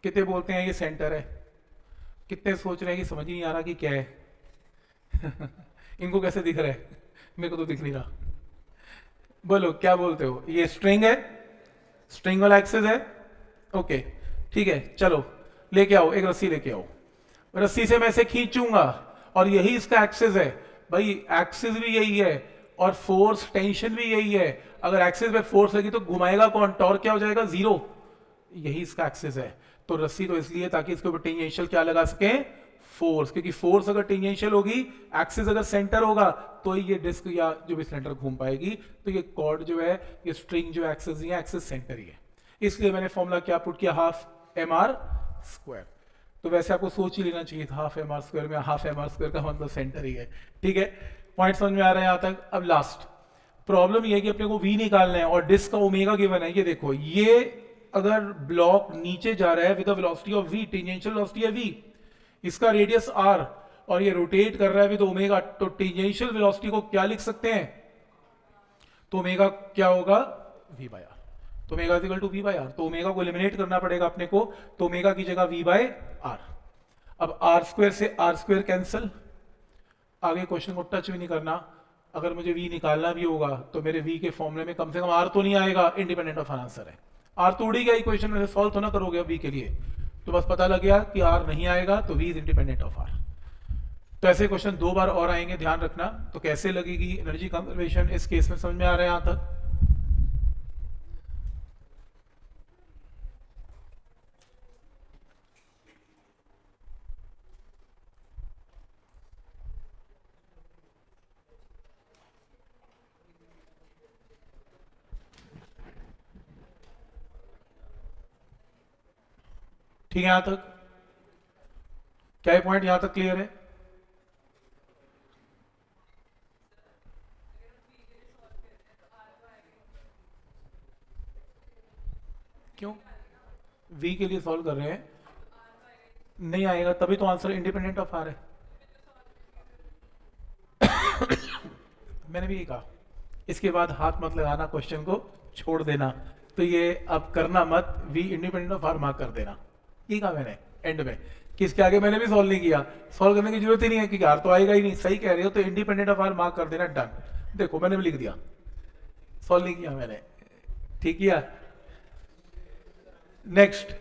कितने बोलते हैं ये सेंटर है, कितने सोच रहे हैं कि समझ ही नहीं आ रहा कि क्या है। इनको कैसे दिख रहा है, मेरे को तो दिख नहीं रहा। बोलो क्या बोलते हो, ये स्ट्रिंग है, स्ट्रिंग वाला एक्सिस है, ओके ठीक है। चलो लेके आओ, एक रस्सी लेके आओ, रस्सी से मैं इसे खींचूंगा और यही इसका एक्सिस है भाई, एक्सिस भी यही है और फोर्स टेंशन भी यही है। अगर एक्सिस पे फोर्स लगी तो घुमाएगा कौन, टॉर्क क्या हो जाएगा, जीरो। यही इसका एक्सिस है। तो रस्सी तो इसलिए ताकि इसके ऊपर टेंजेंशियल क्या लगा सके, फोर्स, क्योंकि फोर्स अगर टेंजेंशियल होगी, एक्सिस अगर सेंटर होगा, तो ये डिस्क या जो भी सिलेंडर घूम पाएगी। तो ये कॉर्ड जो है, ये स्ट्रिंग जो एक्सिस ही है, एक्सिस सेंटर ही है। इसलिए मैंने फॉर्मूला क्या पुट किया, हाफ एम आर स्क्वायर। तो वैसे आपको सोच ही लेना चाहिए था, हाफ एम आर स्क्वायर में हाफ एम आर स्क्वायर का मतलब सेंटर ही है। ठीक है, पॉइंट समझ में आ रहा है यहां तक। अब लास्ट प्रॉब्लम ये है कि अपने को v निकालना है और डिस्क का ओमेगा गिवन है। ये देखो, ये अगर ब्लॉक नीचे जा रहा है with velocity of v, tangential velocity है v, इसका रेडियस r, और ये रोटेट कर रहा है विद ओमेगा, तो टेंजेंशियल वेलोसिटी को क्या लिख सकते हैं, तो ओमेगा क्या होगा, v बाय r। तो omega is equal to v by r। तो ओमेगा को एलिमिनेट करना पड़ेगा अपने को, तो ओमेगा की जगह v बाय r। अब r स्क्वायर से r स्क्वायर कैंसिल, आगे क्वेश्चन को टच भी नहीं करना। अगर मुझे v निकालना भी होगा तो मेरे v के फॉर्मूले में कम से कम r तो नहीं आएगा, इंडिपेंडेंट ऑफ आंसर है। r तो उड़ ही गया इक्वेशन में से, सॉल्व तो ना करोगे v के लिए, तो बस पता लग गया कि r नहीं आएगा, तो v is independent of r। तो ऐसे क्वेश्चन 2 बार और आएंगे, ध्यान रखना। तो कैसे लगेगी एनर्जी कंजर्वेशन इस केस में, समझ में आ रहा है यहां तक। ठीक है, यहां तक क्या ये पॉइंट यहां तक क्लियर है? क्यों v के लिए सॉल्व कर रहे हैं? नहीं आएगा, तभी तो आंसर इंडिपेंडेंट ऑफ आर है। मैंने भी ये कहा, इसके बाद हाथ मत लगाना, क्वेश्चन को छोड़ देना। तो ये अब करना मत, v independent of R mark कर देना, ये कहा मैंने एंड में। कि इसके आगे मैंने भी सॉल्व नहीं किया, सॉल्व करने की जरूरत ही नहीं है क्योंकि आर तो आएगा ही नहीं। सही कह रहे हो, तो इंडिपेंडेंट ऑफ आर मार्क कर देना, डन। देखो मैंने भी लिख दिया, सॉल्व नहीं किया मैंने। ठीक किया। नेक्स्ट,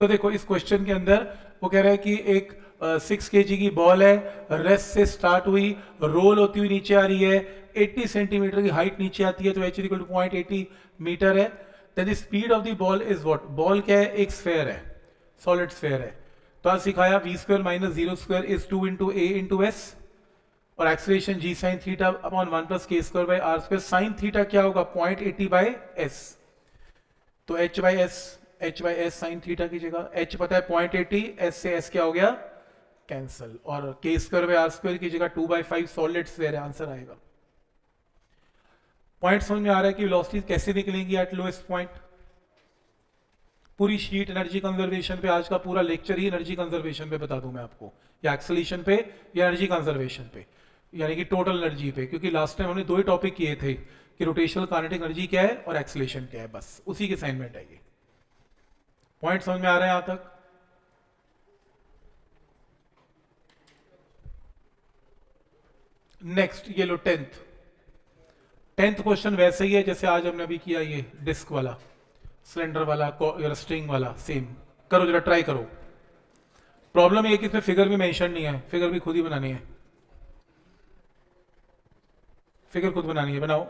तो देखो इस क्वेश्चन के अंदर वो कह रहा है कि एक 6 kg की बॉल है, रेस्ट से स्टार्ट हुई, रोल होती हुई नीचे आ रही है, 80 सेंटीमीटर की हाइट नीचे आती है, तो h इक्वल टू 0.80 मीटर है। Then the speed of the ball is what? Ball क्या है? एक स्फेयर है, सॉलिड स्फेयर है। तो आज सिखाया v square minus zero square is 2 into a into S, और acceleration g sine theta upon 1 plus के square by are square. Sine theta क्या होगा? 0.80 बाई एस, तो h by s sine theta की जगह एच पता है 0.80, एस से एस क्या हो गया? कैंसल, और के स्क्वायर बाई आर स्क्वायर की जगह 2/5 सॉलिड स्फीयर है, आंसर आएगा। पॉइंट समझ में आ रहा है कि वेलोसिटी कैसे निकलेंगी एट लोएस्ट पॉइंट? पूरी शीट एनर्जी कंजर्वेशन पे, आज का पूरा लेक्चर ही एनर्जी कंजर्वेशन पे बता दूं मैं आपको, या एक्सेलेरेशन पे या एनर्जी कंजर्वेशन पे, यानी कि टोटल एनर्जी पे, क्योंकि लास्ट टाइम हमने दो ही टॉपिक किए थे कि रोटेशनल काइनेटिक एनर्जी क्या है और एक्सेलेरेशन क्या है, बस उसी के असाइनमेंट है ये। पॉइंट समझ में आ रहा है यहां तक? नेक्स्ट ये लो, टेंथ क्वेश्चन वैसे ही है जैसे आज हमने अभी किया, ये डिस्क वाला, सिलेंडर वाला, स्ट्रिंग वाला, सेम। करो जरा, ट्राई करो। प्रॉब्लम ये कि इसमें फिगर भी मेंशन नहीं है, फिगर भी खुद ही बनानी है, फिगर खुद बनानी है, बनाओ।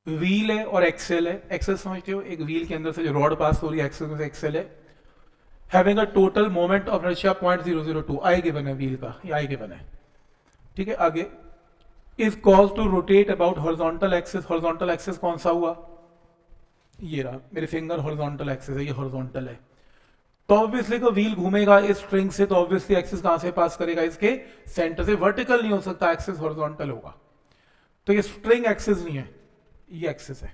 व्हील है और एक्सेल है, एक्सेल समझते हो, एक व्हील के अंदर से जो रॉड पास हो रही है एक्सेल में से, एक्सेल है। Having a total moment of inertia 0.002, I given है व्हील का, ये आई गिवन है, ठीक है। आगे, is cause to rotate about horizontal axis, horizontal axis कौन सा हुआ, ये रहा, मेरे फिंगर हॉरिजॉन्टल एक्सिस है, ये हॉरिजॉन्टल है। तो ऑब्वियसली को व्हील घूमेगा इस स्ट्रिंग से, तो ऑब्वियसली एक्सिस कहां से पास करेगा, इसके सेंटर से, वर्टिकल नहीं हो सकता, एक्सिस हॉरिजॉन्टल होगा। तो ये स्ट्रिंग एक्सिस नहीं है, ये एक्सिस है।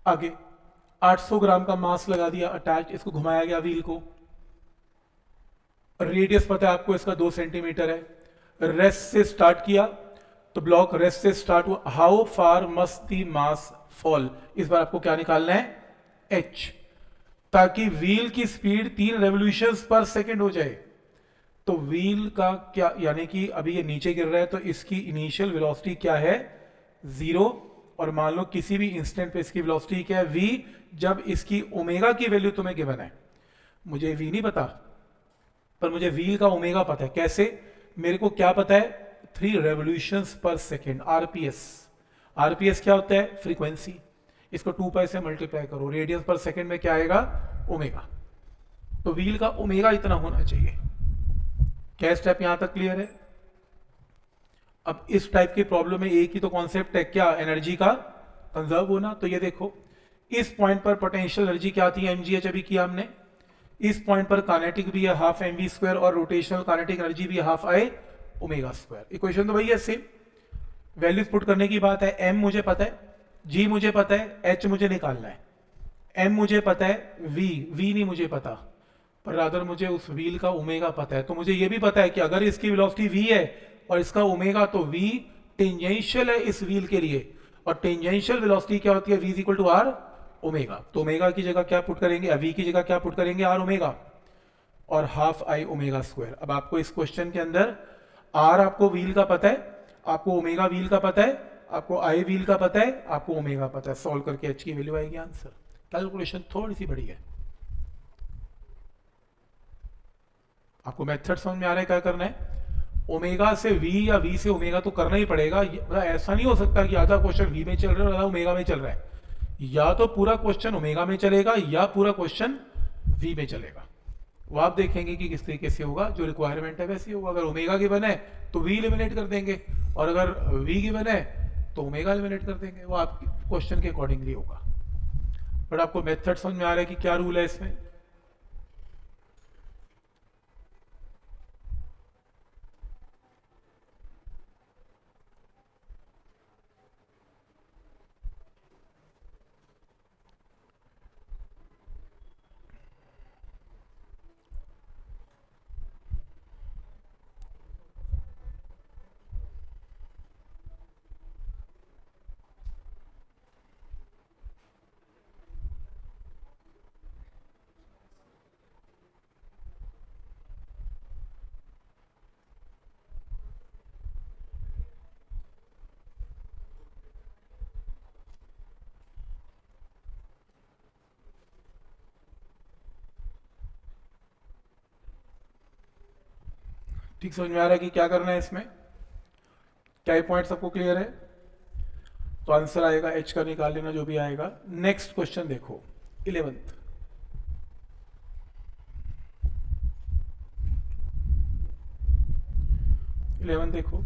आगे, 800 ग्राम का मास लगा दिया अटैच, इसको घुमाया गया व्हील को, रेडियस पता है आपको इसका 2 सेंटीमीटर है, रेस्ट से स्टार्ट किया, तो ब्लॉक रेस्ट से स्टार्ट हुआ, how far must the mass fall, इस बार आपको क्या निकालना है, एच, ताकि व्हील की स्पीड 3 रेवोल्यूशंस पर सेकंड हो जाए। तो व्हील का क्या, यानी कि अभी ये नीचे गिर रहा है, तो इसकी इनिशियल वेलोसिटी क्या है, 0, और मान लो किसी भी इंस्टेंट पे इसकी वेलोसिटी क्या है, v, जब इसकी ओमेगा की वैल्यू तुम्हें गिवन है, मुझे v नहीं पता, पर मुझे व्हील का ओमेगा पता है। कैसे, मेरे को क्या पता है, 3 रेवोल्यूशंस पर सेकेंड, आरपीएस। आरपीएस क्या होता है, फ्रीक्वेंसी, इसको 2 पाई से मल्टीप्लाई करो, रेडियंस पर सेकेंड में क्या आएगा, ओमेगा। तो व्हील का ओमेगा इतना होना चाहिए। क्या स्टेप यहां तक क्लियर है। अब इस टाइप की प्रॉब्लम में एक ही तो कॉन्सेप्ट है, क्या, एनर्जी का कंजर्व होना। तो ये देखो, इस पॉइंट पर पोटेंशियल एनर्जी क्या आती है, mgh अभी किया हमने, इस पॉइंट पर काइनेटिक भी है हाफ एम वी स्क्वायर, और रोटेशनल काइनेटिक एनर्जी भी half I omega square. Equation तो वही है सेम, वैल्यूज पुट करने की बात है। एम मुझे पता है, जी मुझे पता है, एच मुझे निकालना है। एम मुझे पता है, वी नहीं मुझे पता, पर रादर मुझे उस व्हील का ओमेगा पता है। तो मुझे ये भी पता है कि अगर इसकी वेलोसिटी वी है और इसका ओमेगा, तो वी टेंजेंशियल है इस व्हील के लिए, और टेंजेंशियल वेलोसिटी क्या होती है, V is equal to R omega. तो ओमेगा की जगह क्या पुट करेंगे, वी की जगह क्या पुट करेंगे, आर ओमेगा, और हाफ आई ओमेगा स्क्वायर। अब आपको इस क्वेश्चन के अंदर आर आपको व्हील का पता है, आपको ओमेगा व्हील का पता है, आपको आई व्हील का पता है, आपको ओमेगा पता है, सॉल्व करके एच की वैल्यू आएगी आंसर। कैलकुलेशन थोड़ी सी बड़ी है। आपको मेथड समझ में आ रहा है क्या करना है। ओमेगा से वी या वी से ओमेगा तो करना ही पड़ेगा, मतलब ऐसा नहीं हो सकता कि आधा क्वेश्चन वी में चल रहा है और आधा ओमेगा में चल रहा है। या तो पूरा क्वेश्चन ओमेगा में चलेगा या पूरा क्वेश्चन वी में चलेगा। वो आप देखेंगे कि किस तरीके से होगा, जो रिक्वायरमेंट है वैसे ही होगा। अगर ओमेगा गिवन है तो वी एलिमिनेट कर देंगे, और अगर वी गिवन है तो ओमेगा एलिमिनेट कर देंगे। वो आपके क्वेश्चन के अकॉर्डिंगली होगा। बट आपको मेथड समझ में आ रहा है कि क्या रूल है इसमें। ठीक समझ में आ रहा है कि क्या करना है इसमें। क्या पॉइंट सबको क्लियर है। तो आंसर आएगा एच का, निकाल लेना जो भी आएगा। नेक्स्ट क्वेश्चन देखो, 11th। 11 देखो,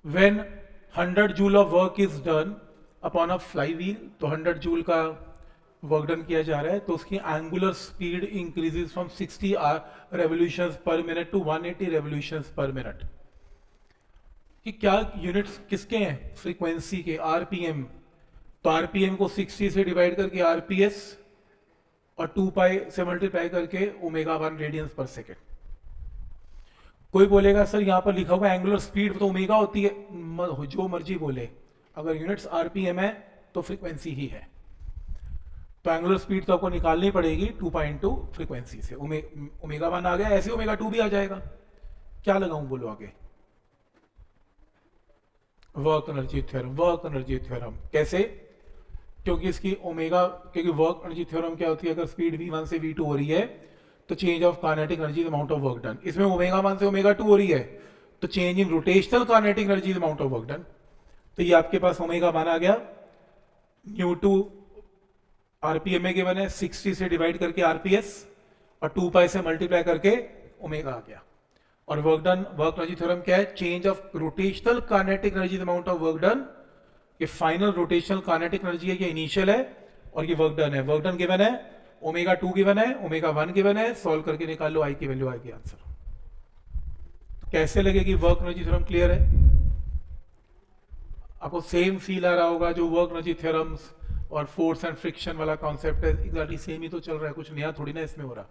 when 100 joule of work is done upon a fly wheel, तो 100 जूल का वर्क डन किया जा रहा है, तो उसकी angular speed increases from 60 revolutions per minute to 180 revolutions per minute. कि क्या यूनिट्स किसके हैं? फ्रीक्वेंसी के, आरपीएम। तो आरपीएम को 60 से डिवाइड करके आरपीएस और 2 पाई से मल्टीप्लाई करके ओमेगा 1 रेडियंस पर सेकेंड। कोई बोलेगा सर यहाँ पर लिखा हुआ एंगुलर स्पीड तो ओमेगा होती है, जो मर्जी बोले, अगर यूनिट्स आरपीएम है तो फ्रीक्वेंसी ही है। तो एंगुलर स्पीड तो आपको निकालनी पड़ेगी 2 पाई इंटू फ्रीक्वेंसी से। ओमेगा 1 आ गया, ऐसे ओमेगा 2 भी आ जाएगा। क्या लगाऊं बोलो आगे? Work energy theorem. Work energy theorem कैसे? क्योंकि इसकी ओमेगा, क्योंकि वर्क एनर्जी थ्योरम क्या होती है, अगर स्पीड v1 से v2 हो रही है तो change of kinetic energy amount of work done. इसमें ओमेगा 1 से ओमेगा 2 हो रही है तो change in rotational kinetic energy amount of work done. तो ये आपके पास ओमेगा 1 आ गया, न्यू टू आरपीएम में गिवन है, 60 से डिवाइड करके आरपीएस और 2 पाई से मल्टीप्लाई करके ओमेगा आ गया। और work done, work energy theorem क्या है? Change of rotational kinetic energy amount of work done. ये फाइनल रोटेशनल काइनेटिक एनर्जी है, ये इनिशियल है, और ये वर्क डन है। वर्क डन गिवन है, ओमेगा 2 गिवन है, ओमेगा 1 गिवन है, सॉल्व करके निकाल लो आई की वैल्यू, आएगी आंसर। तो कैसे लगेगी वर्क एनर्जी थ्योरम? क्लियर है? आपको सेम फील आ रहा होगा जो वर्क एनर्जी थ्योरम्स और फोर्स एंड फ्रिक्शन वाला कॉन्सेप्ट है, एग्जैक्टली सेम ही तो चल रहा है, कुछ नया थोड़ी ना इसमें हो रहा।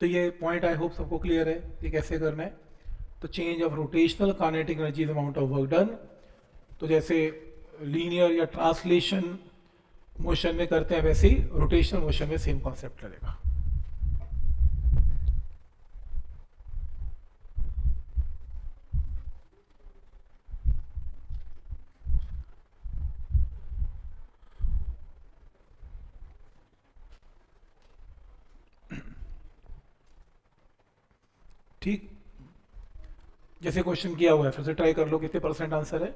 तो ये पॉइंट आई होप सबको क्लियर है कि कैसे करना है। तो change of rotational kinetic energy amount of work done, तो जैसे लीनियर या ट्रांसलेशन मोशन में करते हैं वैसे ही रोटेशनल मोशन में सेम कॉन्सेप्ट लगेगा। ठीक, जैसे क्वेश्चन किया हुआ है फिर से ट्राई कर लो, कितने परसेंट आंसर है?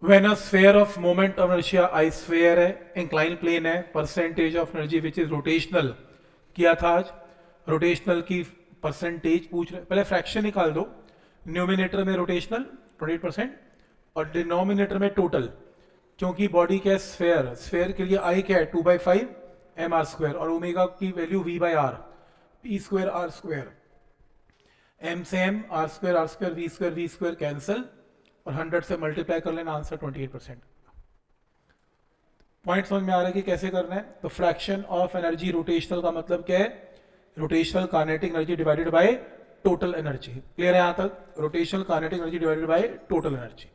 When a sphere of moment of inertia I sphere है, inclined plane है, percentage of energy which is rotational किया था आज। रोटेशनल की परसेंटेज पूछ रहे, पहले फ्रैक्शन निकाल दो। न्यूमिनेटर में रोटेशनल 28% और डिनोमिनेटर में टोटल, क्योंकि बॉडी क्या है? स्फेयर। स्फेयर के लिए आई क्या है? 2/5 mr², और ओमेगा की value v/r, p² r²। m से m, r² v² कैंसल, और 100 से मल्टीप्लाई कर लेना, आंसर 28%। पॉइंट समझ में आ रहा है कि कैसे करना है? तो फ्रैक्शन ऑफ एनर्जी रोटेशनल का मतलब क्या है? Rotational kinetic energy divided by total energy. Clear है यहां तक? Rotational kinetic energy divided by total energy.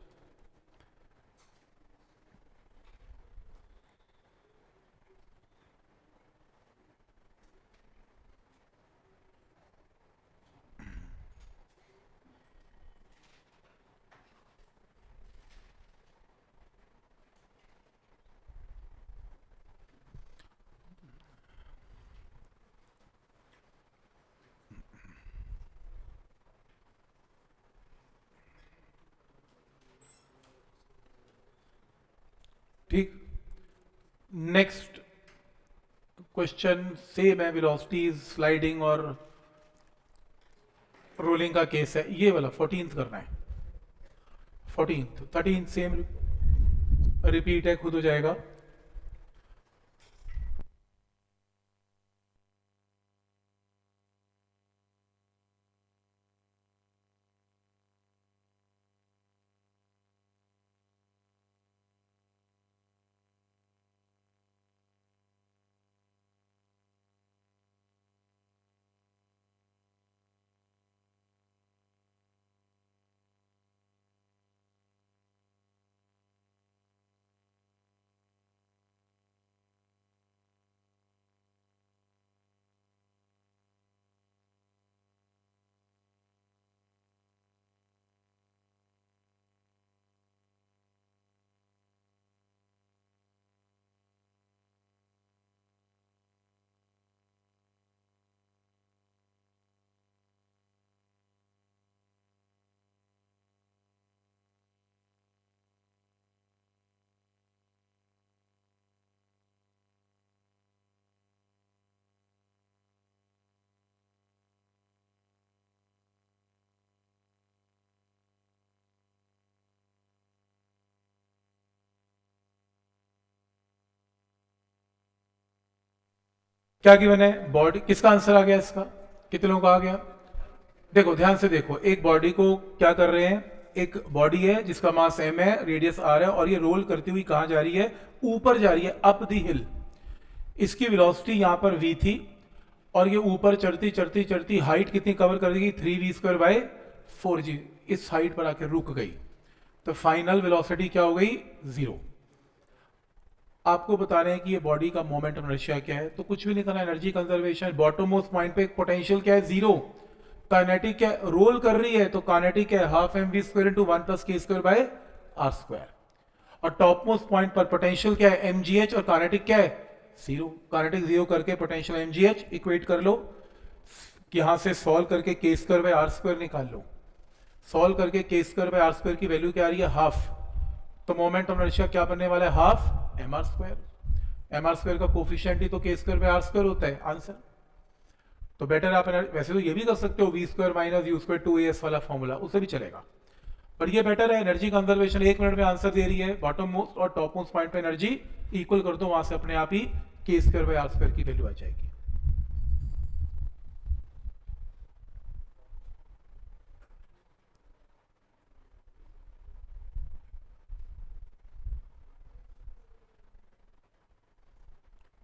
ठीक। नेक्स्ट क्वेश्चन सेम है, वेलोसिटीज, स्लाइडिंग और रोलिंग का केस है, ये वाला 14th करना है। 14th 13th सेम रिपीट है, खुद हो जाएगा। क्या गिवन है? बॉडी, किसका आंसर आ गया इसका? कितने लोगों का आ गया? देखो ध्यान से देखो, एक बॉडी को क्या कर रहे हैं, एक बॉडी है जिसका मास m है, रेडियस r है, और ये रोल करती हुई कहां जा रही है? ऊपर जा रही है, अप दी हिल। इसकी वेलोसिटी यहां पर v थी, और ये ऊपर चढ़ती चढ़ती चढ़ती हाइट कितनी कवर कर देगी? 3v² bye 4g। इस हाइट पर आकर रुक गई, तो फाइनल वेलोसिटी क्या हो गई? 0। आपको बता रहे हैं कि ये बॉडी का मोमेंट ऑफ इनर्शिया क्या है, तो कुछ भी नहीं करना, energy conservation. Bottom most point पे पोटेंशियल क्या है? 0। काइनेटिक क्या है? रोल कर रही है, तो काइनेटिक क्या है? Half mv² into 1 + k² by r²। और टॉप मोस्ट पॉइंट पर पोटेंशियल क्या है? mgh, और काइनेटिक क्या है? 0। काइनेटिक 0 करके पोटेंशियल mgh इक्वेट कर लो, यहां से सॉल्व करके k² बाय r² निकाल लो। सॉल्व करके k² बाय r² की वैल्यू क्या आ रही है? हाफ। तो मोमेंट ऑफ इनर्शिया क्या बनने वाला है? Half mr²। mr² का कोफिशिएंट ही तो k² बाय r² होता है, आंसर। तो बेटर आप वैसे तो ये भी कर सकते हो v² - u² 2as वाला फॉर्मूला, उससे भी चलेगा, पर ये बेटर है। एनर्जी कंजर्वेशन 1 मिनट में आंसर दे रही है। बॉटम मोस्ट और टॉप मोस्ट पॉइंट पे एनर्जी इक्वल कर दो, वहां से अपने आप ही k² बाय r² की वैल्यू आ जाएगी।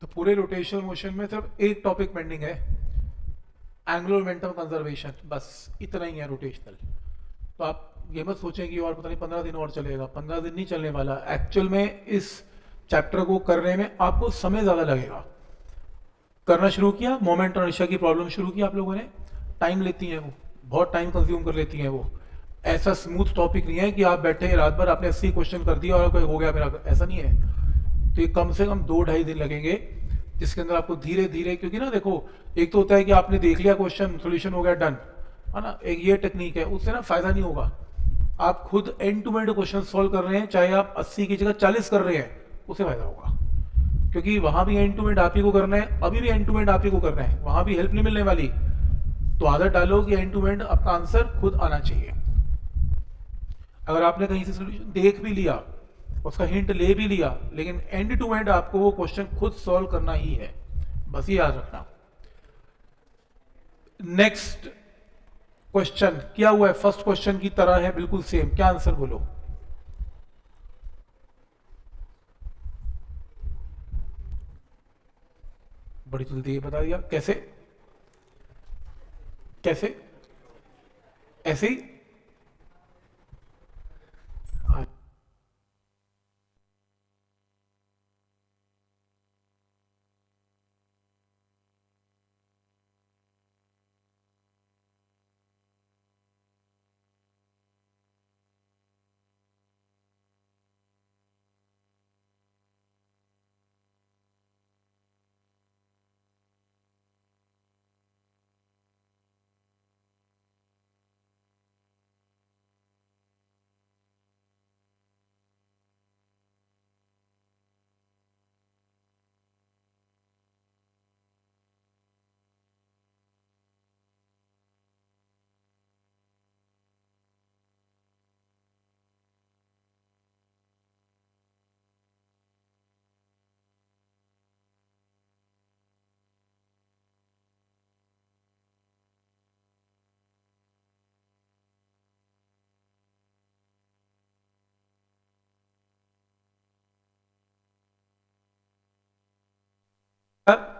तो पूरे रोटेशनल मोशन में सिर्फ एक टॉपिक पेंडिंग है, एंगुलर मोमेंटम कंजर्वेशन, बस इतना ही है रोटेशनल। तो आप ये मत सोचें कि और पता नहीं 15 दिन और चलेगा, 15 दिन नहीं चलने वाला। एक्चुअल में इस चैप्टर को करने में आपको समय ज़्यादा लगेगा। करना शुरू किया, मोमेंट और इनर्शिया की प्रॉब्लम शुरू की आप लोगों ने, टाइम लेती हैं वो, बहुत टाइम कंज्यूम कर लेती हैं वो। ऐसा स्मूथ टॉपिक नहीं है कि आप बैठे रात भर आपने 80 क्वेश्चन कर दिया और कोई हो गया मेरा, ऐसा नहीं है। तो ये कम से कम 2-2.5 दिन लगेंगे, जिसके अंदर आपको धीरे धीरे, क्योंकि ना देखो, एक तो होता है कि आपने देख लिया क्वेश्चन, सोल्यूशन हो गया, डन, है ना, एक ये टेक्निक है, उससे ना फायदा नहीं होगा। आप खुद end to end question solve कर रहे हैं, चाहे आप 80 की जगह 40 कर रहे हैं, उससे फायदा होगा। क्योंकि वहां भी एंड टू एंड आप ही को करना है, अभी भी एंड टू एंड आप ही को करना है, वहां भी हेल्प नहीं मिलने वाली। तो आदत डालो कि एंड टू एंड आपका आंसर खुद आना चाहिए। अगर आपने कहीं से सोल्यूशन देख भी लिया, उसका हिंट ले भी लिया, लेकिन एंड टू एंड आपको वो क्वेश्चन खुद सॉल्व करना ही है, बस ये याद रखना। नेक्स्ट क्वेश्चन क्या हुआ है? फर्स्ट क्वेश्चन की तरह है, बिल्कुल सेम। क्या आंसर बोलो? बड़ी जल्दी ये बता दिया, कैसे? कैसे? ऐसे ही?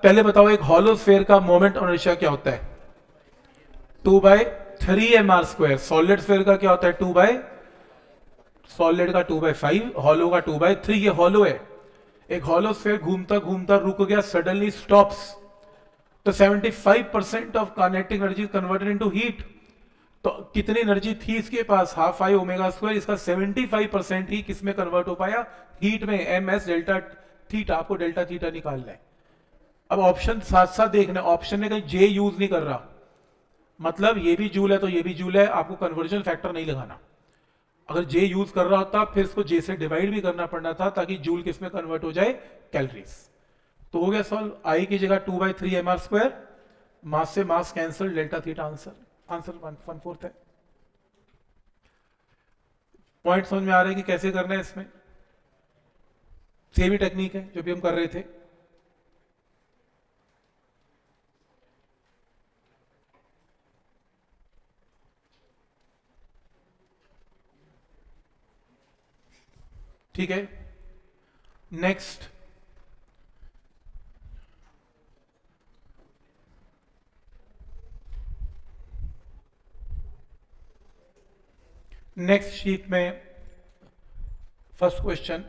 पहले बताओ एक हॉलो स्फेयर का मोमेंट ऑफ इनर्शिया क्या होता है? 2/3 mr²। सॉलिड स्फेयर का क्या होता है? सॉलिड का 2/5, हॉलो का 2/3। ये हॉलो है। एक हॉलो स्फेयर घूमता घूमता रुक गया, सडनली स्टॉप्स, तो 75% of kinetic energy converted into heat. तो कितनी एनर्जी थी इसके पास? Half I omega square. इसका 75% ही किसमें कन्वर्ट हो पाया? हीट में। M s delta theta. आपको डेल्टा थीटा निकालना है। अब ऑप्शन साथ साथ देखना, ऑप्शन में कहीं जे यूज नहीं कर रहा, मतलब ये भी जूल है तो ये भी जूल है, आपको कन्वर्जन फैक्टर नहीं लगाना। अगर जे यूज कर रहा होता फिर इसको जे से डिवाइड भी करना पड़ना था ताकि जूल किस में कन्वर्ट हो जाए? कैलोरीज। तो हो गया सॉल्व। आई की जगह 2/3 mr², मास से mass cancel, delta theta answer. Answer 1/4 है। पॉइंट समझ में आ रहा है कि कैसे करना है? इसमें सेम ही टेक्निक है जो भी हम कर रहे थे। ठीक है, नेक्स्ट। नेक्स्ट शीट में फर्स्ट क्वेश्चन,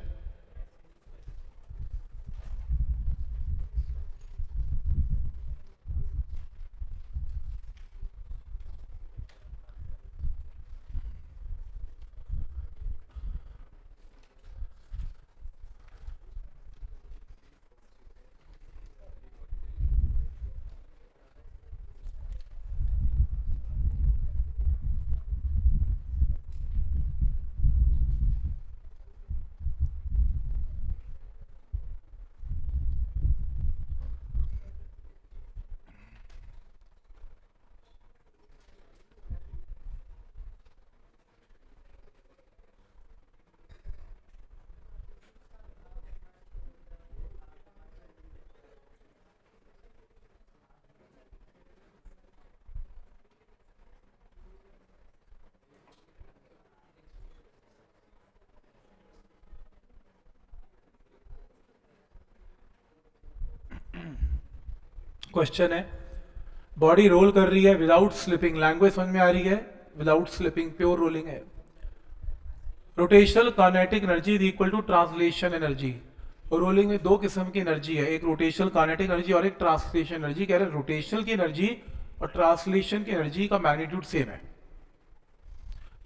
क्वेश्चन है बॉडी रोल कर रही है विदाउट स्लिपिंग। लैंग्वेज समझ में आ रही है? विदाउट स्लिपिंग, प्योर रोलिंग है। Rotational kinetic energy is equal to translation energy. और रोलिंग में दो किस्म की एनर्जी है, एक रोटेशनल काइनेटिक एनर्जी और एक ट्रांसलेशन एनर्जी। कह रहे हैं रोटेशनल की एनर्जी और ट्रांसलेशन की एनर्जी का मैग्नीट्यूड सेम है।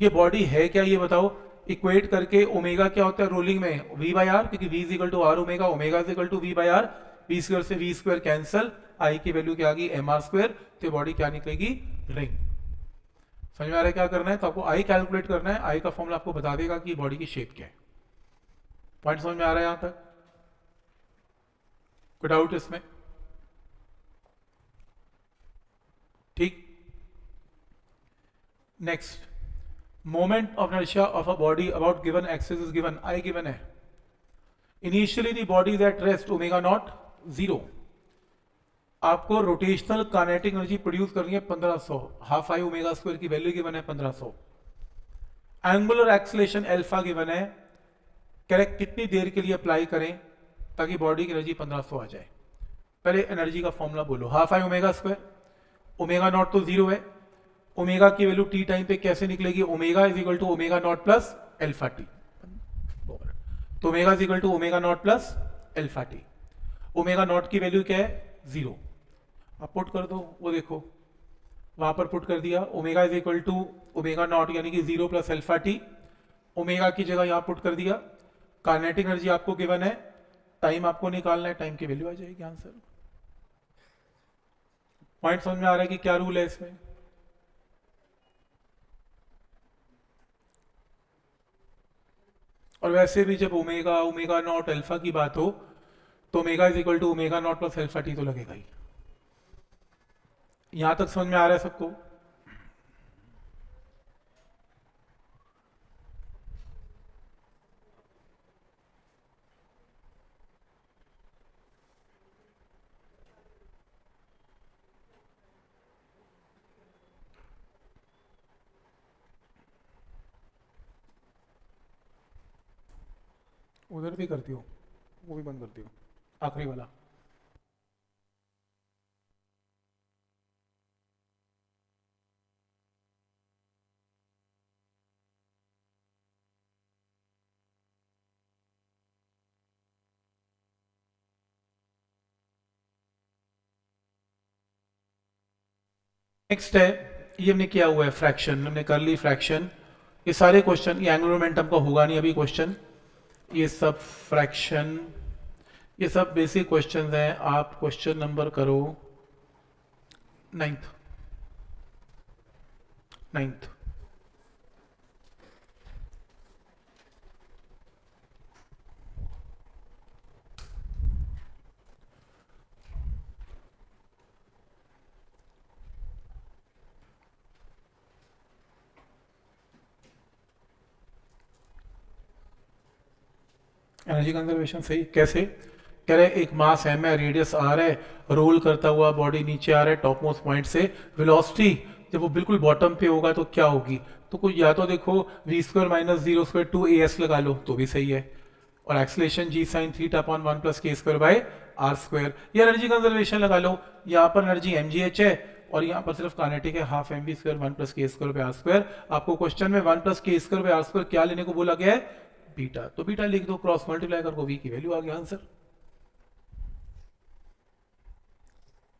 ये बॉडी है क्या ये बताओ? इक्वेट करके ओमेगा क्या होता है रोलिंग में? v/r, क्योंकि v is equal to r omega, omega is equal to v/r। v square से v स्क्वायर कैंसल, आई की वैल्यू क्या आ गई? mr²। तो बॉडी क्या निकलेगी? रिंग। समझ में आ रहा है क्या करना है? तो आपको आई कैलकुलेट करना है। आई का फॉर्मूला आपको बता देगा कि बॉडी की शेप क्या है। पॉइंट समझ में आ रहा है यहां तक? कोई डाउट इसमें? ठीक। Next, moment of inertia of a body about given axis is given. I given है। Initially the body is at rest omega not 0। आपको रोटेशनल काइनेटिक एनर्जी प्रोड्यूस करनी है 1500। हाफ आई ओमेगा स्क्वायर की value given है 1500। Angular acceleration alpha given है। Correct कितनी देर के लिए अप्लाई करें ताकि बॉडी की एनर्जी 1500 आ जाए? पहले एनर्जी का फॉर्मूला बोलो। Half I omega square, omega naught तो 0 है। ओमेगा की वैल्यू टी टाइम पे कैसे निकलेगी? Omega is equal to omega not plus alpha T. तो omega is equal to omega not plus alpha t. Omega not की value क्या है? 0। आप पुट कर दो, वो देखो वहां पर पुट कर दिया। Omega is equal to omega naught यानी कि 0 प्लस अल्फा टी। ओमेगा की जगह यहां पुट कर दिया। काइनेटिक एनर्जी आपको गिवन है, टाइम आपको निकालना है, टाइम की वैल्यू आ जाएगी आंसर। पॉइंट समझ में आ रहा है कि क्या रूल है इसमें? और वैसे भी जब ओमेगा ओमेगा नॉट अल्फा की बात हो तो omega is equal to omega not plus alpha T तो लगेगा ही। यहां तक समझ में आ रहा है सबको? उधर भी करती हो, वो भी बंद करती हो, आखिरी वाला। नेक्स्ट है, ये हमने किया हुआ है फ्रैक्शन, हमने कर ली फ्रैक्शन। ये सारे क्वेश्चन, ये एंगुलर मोमेंटम का होगा नहीं अभी क्वेश्चन, ये सब फ्रैक्शन, ये सब बेसिक क्वेश्चंस हैं। आप क्वेश्चन नंबर करो 9th। एनर्जी कंजर्वेशन सही कैसे? कह रहे एक मास एम है, रेडियस आर है, रोल करता हुआ बॉडी नीचे आ रहा है टॉप मोस्ट पॉइंट से, वेलोसिटी जब वो बिल्कुल बॉटम पे होगा तो क्या होगी? तो कुछ या तो देखो V square minus zero square 2 as लगा लो तो भी सही है, और acceleration G sine theta upon 1 plus के स्क्वायर बाय आर स्क्वायर, या एनर्जी कंजर्वेशन लगा लो। यहाँ पर एनर्जी mgh है और यहाँ पर सिर्फ काइनेटिक है, half M we square 1 plus के स्क्वायर बाय आर स्क्वायर। आपको क्वेश्चन में 1 प्लस के स्क्वायर बाय आर स्क्वायर क्या लेने को बोला गया है? बीटा, तो बीटा लिख दो, क्रॉस मल्टीप्लाई कर को वी की वैल्यू आ गया आंसर।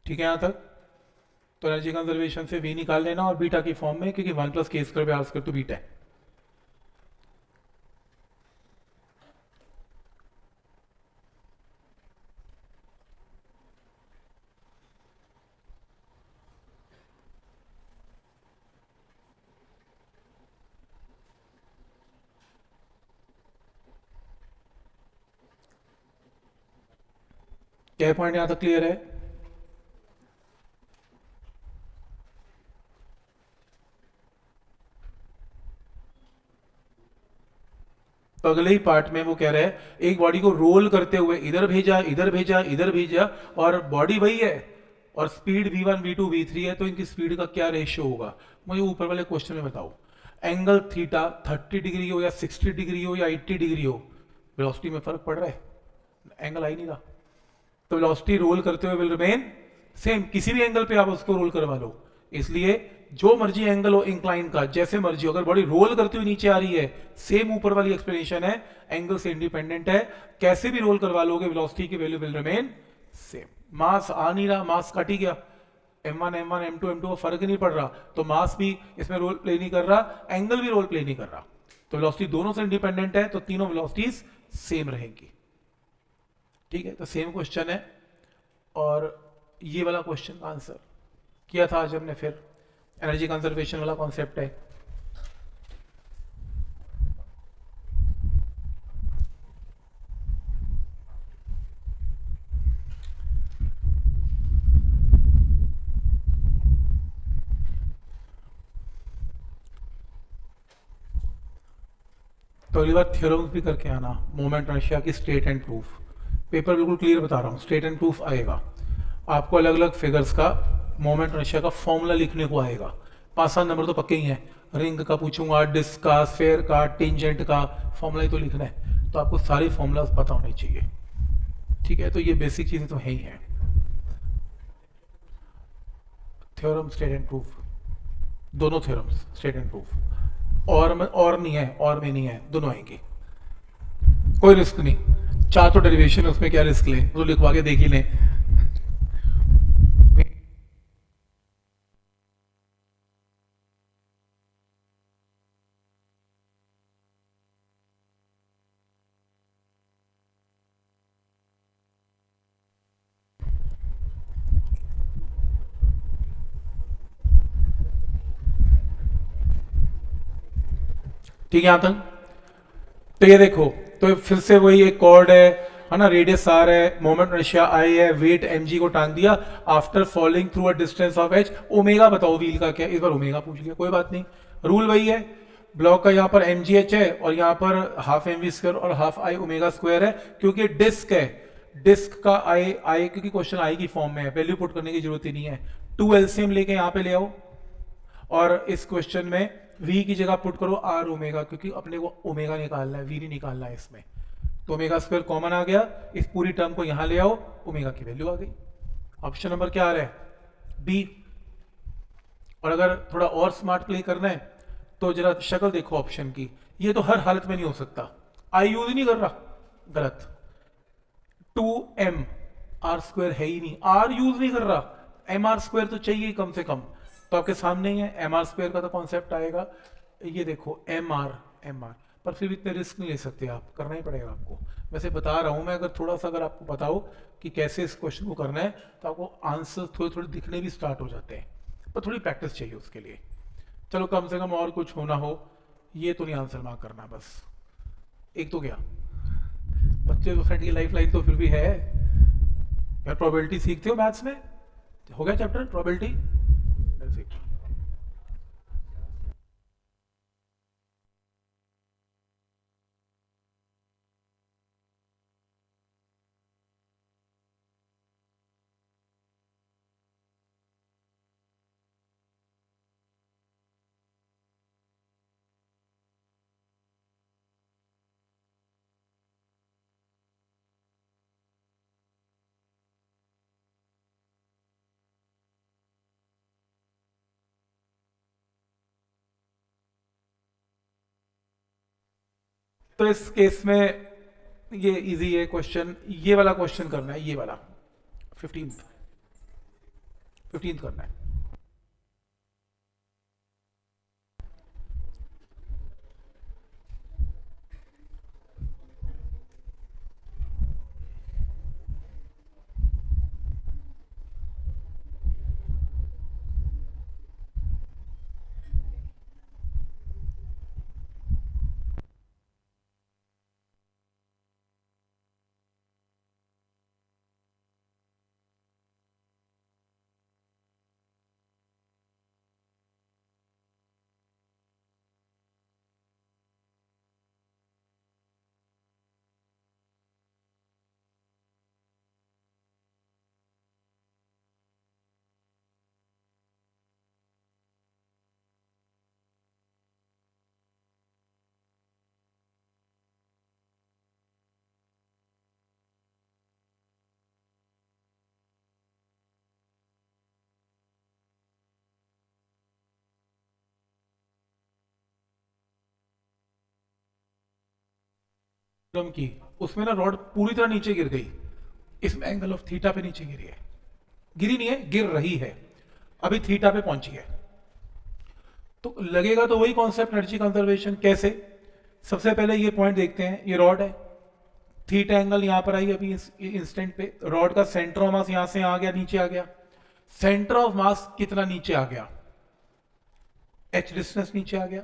ठीक है यहां तक? तो एनर्जी कंजर्वेशन से वी निकाल लेना और बीटा की फॉर्म में, क्योंकि 1 प्लस के स्क्वायर बाय आर स्क्वायर तो बीटा है। क्या पॉइंट यहां तक क्लियर है? तो अगले ही पार्ट में वो कह रहे हैं एक बॉडी को रोल करते हुए इधर भेजा, इधर भेजा, इधर भेजा, और बॉडी वही है और स्पीड v1 v2 v3 है, तो इनकी स्पीड का क्या रेशियो होगा? मुझे ऊपर वाले क्वेश्चन में बताओ। एंगल थीटा 30 डिग्री हो या 60 डिग्री हो या 80 डिग्री हो, वेलोसिटी में फर्क पड़ रहा है? एंगल आ ही नहीं रहा, तो वेलोसिटी रोल करते हुए विल रिमेन सेम, किसी भी एंगल पे आप उसको रोल करवा लो। इसलिए जो मर्जी एंगल हो इंक्लाइन का, जैसे मर्जी हो, अगर बॉडी रोल करती हुई नीचे आ रही है, सेम ऊपर वाली एक्सप्लेनेशन है, एंगल से इंडिपेंडेंट है, कैसे भी रोल करवा लोगे वेलोसिटी की वैल्यू विल रिमेन सेम। मास आ नहीं रहा, मास कट ही गया, m1 m1 m2 m2 फर्क ही नहीं पड़ रहा, तो मास भी इसमें रोल प्ले नहीं कर रहा, एंगल भी रोल प्ले नहीं कर रहा, तो वेलोसिटी दोनों से इंडिपेंडेंट है, तो तीनों वेलोसिटीज सेम रहेंगी। ठीक है, तो सेम क्वेश्चन है, और ये वाला क्वेश्चन का आंसर किया था आज हमने। फिर एनर्जी कंजर्वेशन वाला कॉन्सेप्ट है। तो अगली बार थ्योरम्स भी करके आना, मोमेंट इनर्शिया की स्टेट एंड प्रूफ। पेपर बिल्कुल क्लियर बता रहा हूँ, स्टेट एंड प्रूफ आएगा आपको, अलग अलग फिगर्स का मोमेंट इनर्शिया का फॉर्मूला लिखने को आएगा। 5-7 नंबर तो पक्के ही हैं, रिंग का पूछूंगा, डिस्क का, स्फेयर का, टेंजेंट का फॉर्मूला ही तो लिखना है, तो आपको सारी फॉर्मूलाज पता होने चाहिए। ठीक है, तो ये बेसिक चीजें तो है ही हैं। थ्योरम स्टेट एंड प्रूफ, दोनों थ्योरम्स स्टेट एंड प्रूफ, और नहीं है, और में नहीं है, दोनों आएंगे, कोई रिस्क नहीं। 4 तो डेरिवेशन है, उसमें क्या रिस्क ले, वो लिखवा के देख ही लें। ठीक है यहां तक? तो ये देखो, तो फिर से वही एक कॉर्ड है ना, रेडियस आर है, मोमेंट इनर्शिया आई है, वेट mg को टांग दिया, after falling through a distance of h। Omega बताओ व्हील का क्या? इस बार ओमेगा पूछ लिया, कोई बात नहीं, रूल वही है। ब्लॉक का यहाँ पर mgh है और यहाँ पर हाफ एम वी स्क्वायर और हाफ आई ओमेगा स्क्वायर है, क्योंकि डिस्क है, डिस्क का आई क्योंकि क्वेश्चन आई की फॉर्म में है, वैल्यू पुट करने की जरूरत ही नहीं है। 2 एलसीएम लेके यहाँ पे ले आओ, और इस क्वेश्चन में v की जगह पुट करो r ओमेगा, क्योंकि अपने को ओमेगा निकालना है, v नहीं निकालना है इसमें, तो ओमेगा स्क्वायर कॉमन आ गया, इस पूरी टर्म को यहां ले आओ, ओमेगा की वैल्यू आ गई। ऑप्शन नंबर क्या आ रहा है? बी। और अगर थोड़ा और स्मार्ट प्ले करना है तो जरा शक्ल देखो ऑप्शन की, ये तो हर हालत में नहीं हो सकता, आई यूज नहीं कर रहा, गलत। 2m, r स्क्वायर है ही नहीं, r यूज नहीं कर रहा, mr स्क्वायर तो चाहिए कम से कम, तो आपके सामने ही है, एम आर स्क्वायर का तो कॉन्सेप्ट आएगा, ये देखो एम आर, पर फिर भी इतने रिस्क नहीं ले सकते आप, करना ही पड़ेगा आपको। वैसे बता रहा हूँ मैं, अगर थोड़ा सा अगर आपको बताओ कि कैसे इस क्वेश्चन को करना है तो आपको आंसर थोड़े थोड़े दिखने भी स्टार्ट हो जाते हैं, पर थोड़ी प्रैक्टिस चाहिए उसके लिए। चलो कम से कम और कुछ होना हो, ये तो नहीं आंसर मार्क करना, बस एक तो गया। 25% की लाइफ लाइन तो फिर भी है यार। प्रोबेबिलिटी सीखते हो मैथ्स में, हो गया चैप्टर प्रोबेबिलिटी। तो इस केस में ये इजी है क्वेश्चन, ये वाला क्वेश्चन करना है, ये वाला 15th करना है। की उसमें ना रॉड पूरी तरह नीचे गिर गई, इसमें एंगल ऑफ थीटा पे नीचे गिरी है, गिरी नहीं है, गिर रही है, अभी थीटा पे पहुंची है। तो लगेगा तो वही कॉन्सेप्ट एनर्जी कंजर्वेशन। कैसे? सबसे पहले ये पॉइंट देखते हैं, ये रॉड है, थीटा एंगल यहां पर आई अभी इस इंस्टेंट पे, रॉड का सेंटर ऑफ मास यहां से आ गया, नीचे आ गया। सेंटर ऑफ मास कितना नीचे आ गया? h डिस्टेंस नीचे आ गया।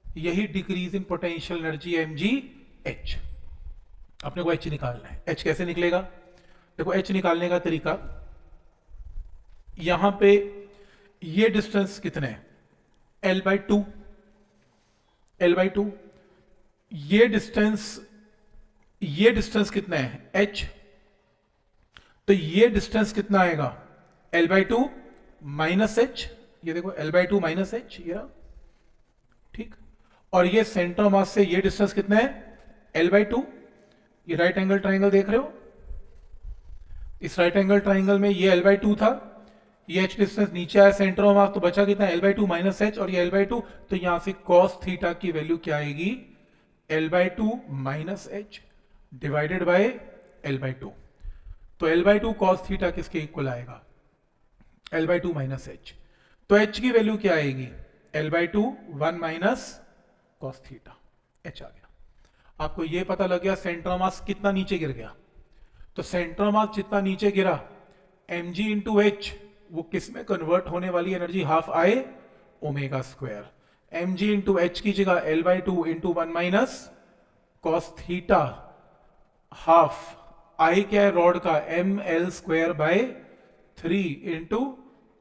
यही decrease in potential energy mg h। अपने को h निकालना है। h कैसे निकलेगा? देखो h निकालने का तरीका, यहां पे ये डिस्टेंस कितने हैं? l/2, l/2। ये डिस्टेंस कितना है? h। तो ये डिस्टेंस कितना आएगा? l/2 minus h। ये देखो l/2 माइनस h, ये रहा, ठीक। और ये सेंटर ऑफ मास से ये डिस्टेंस कितना है? l/2। ये राइट एंगल ट्राइंगल देख रहे हो, इस राइट एंगल ट्राइंगल में ये l/2 था, ये h डिस्टेंस नीचे आया सेंटर ऑफ मास, तो बचा कितना? l/2 माइनस h, और ये l/2, तो यहां से cos थीटा की वैल्यू क्या आएगी? l/2 minus h divided by l/2। तो l/2 cos थीटा किसके इक्वल आएगा? l/2 minus h। तो h की वैल्यू क्या आएगी? l/2 1 minus cos theta, h आ गया। आपको यह पता लग गया सेंटर ऑफ मास कितना नीचे गिर गया। तो सेंटर ऑफ मास जितना नीचे गिरा, mg इंटू h, वो किस में कन्वर्ट होने वाली energy? Half I omega square. mg into h की जगह l/2 into 1 minus cos theta, half I क्या है रॉड का? ml square by 3 into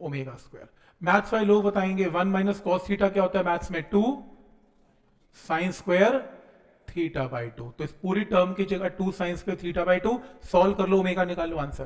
omega square. Maths वाले लोग बताएंगे 1 माइनस cos थीटा क्या होता है मैथ्स में? 2 साइन स्क्वायर थीटा बाई 2। तो इस पूरी टर्म की जगह 2 sine square theta by 2 solve कर लो, ओमेगा निकाल लो, आंसर।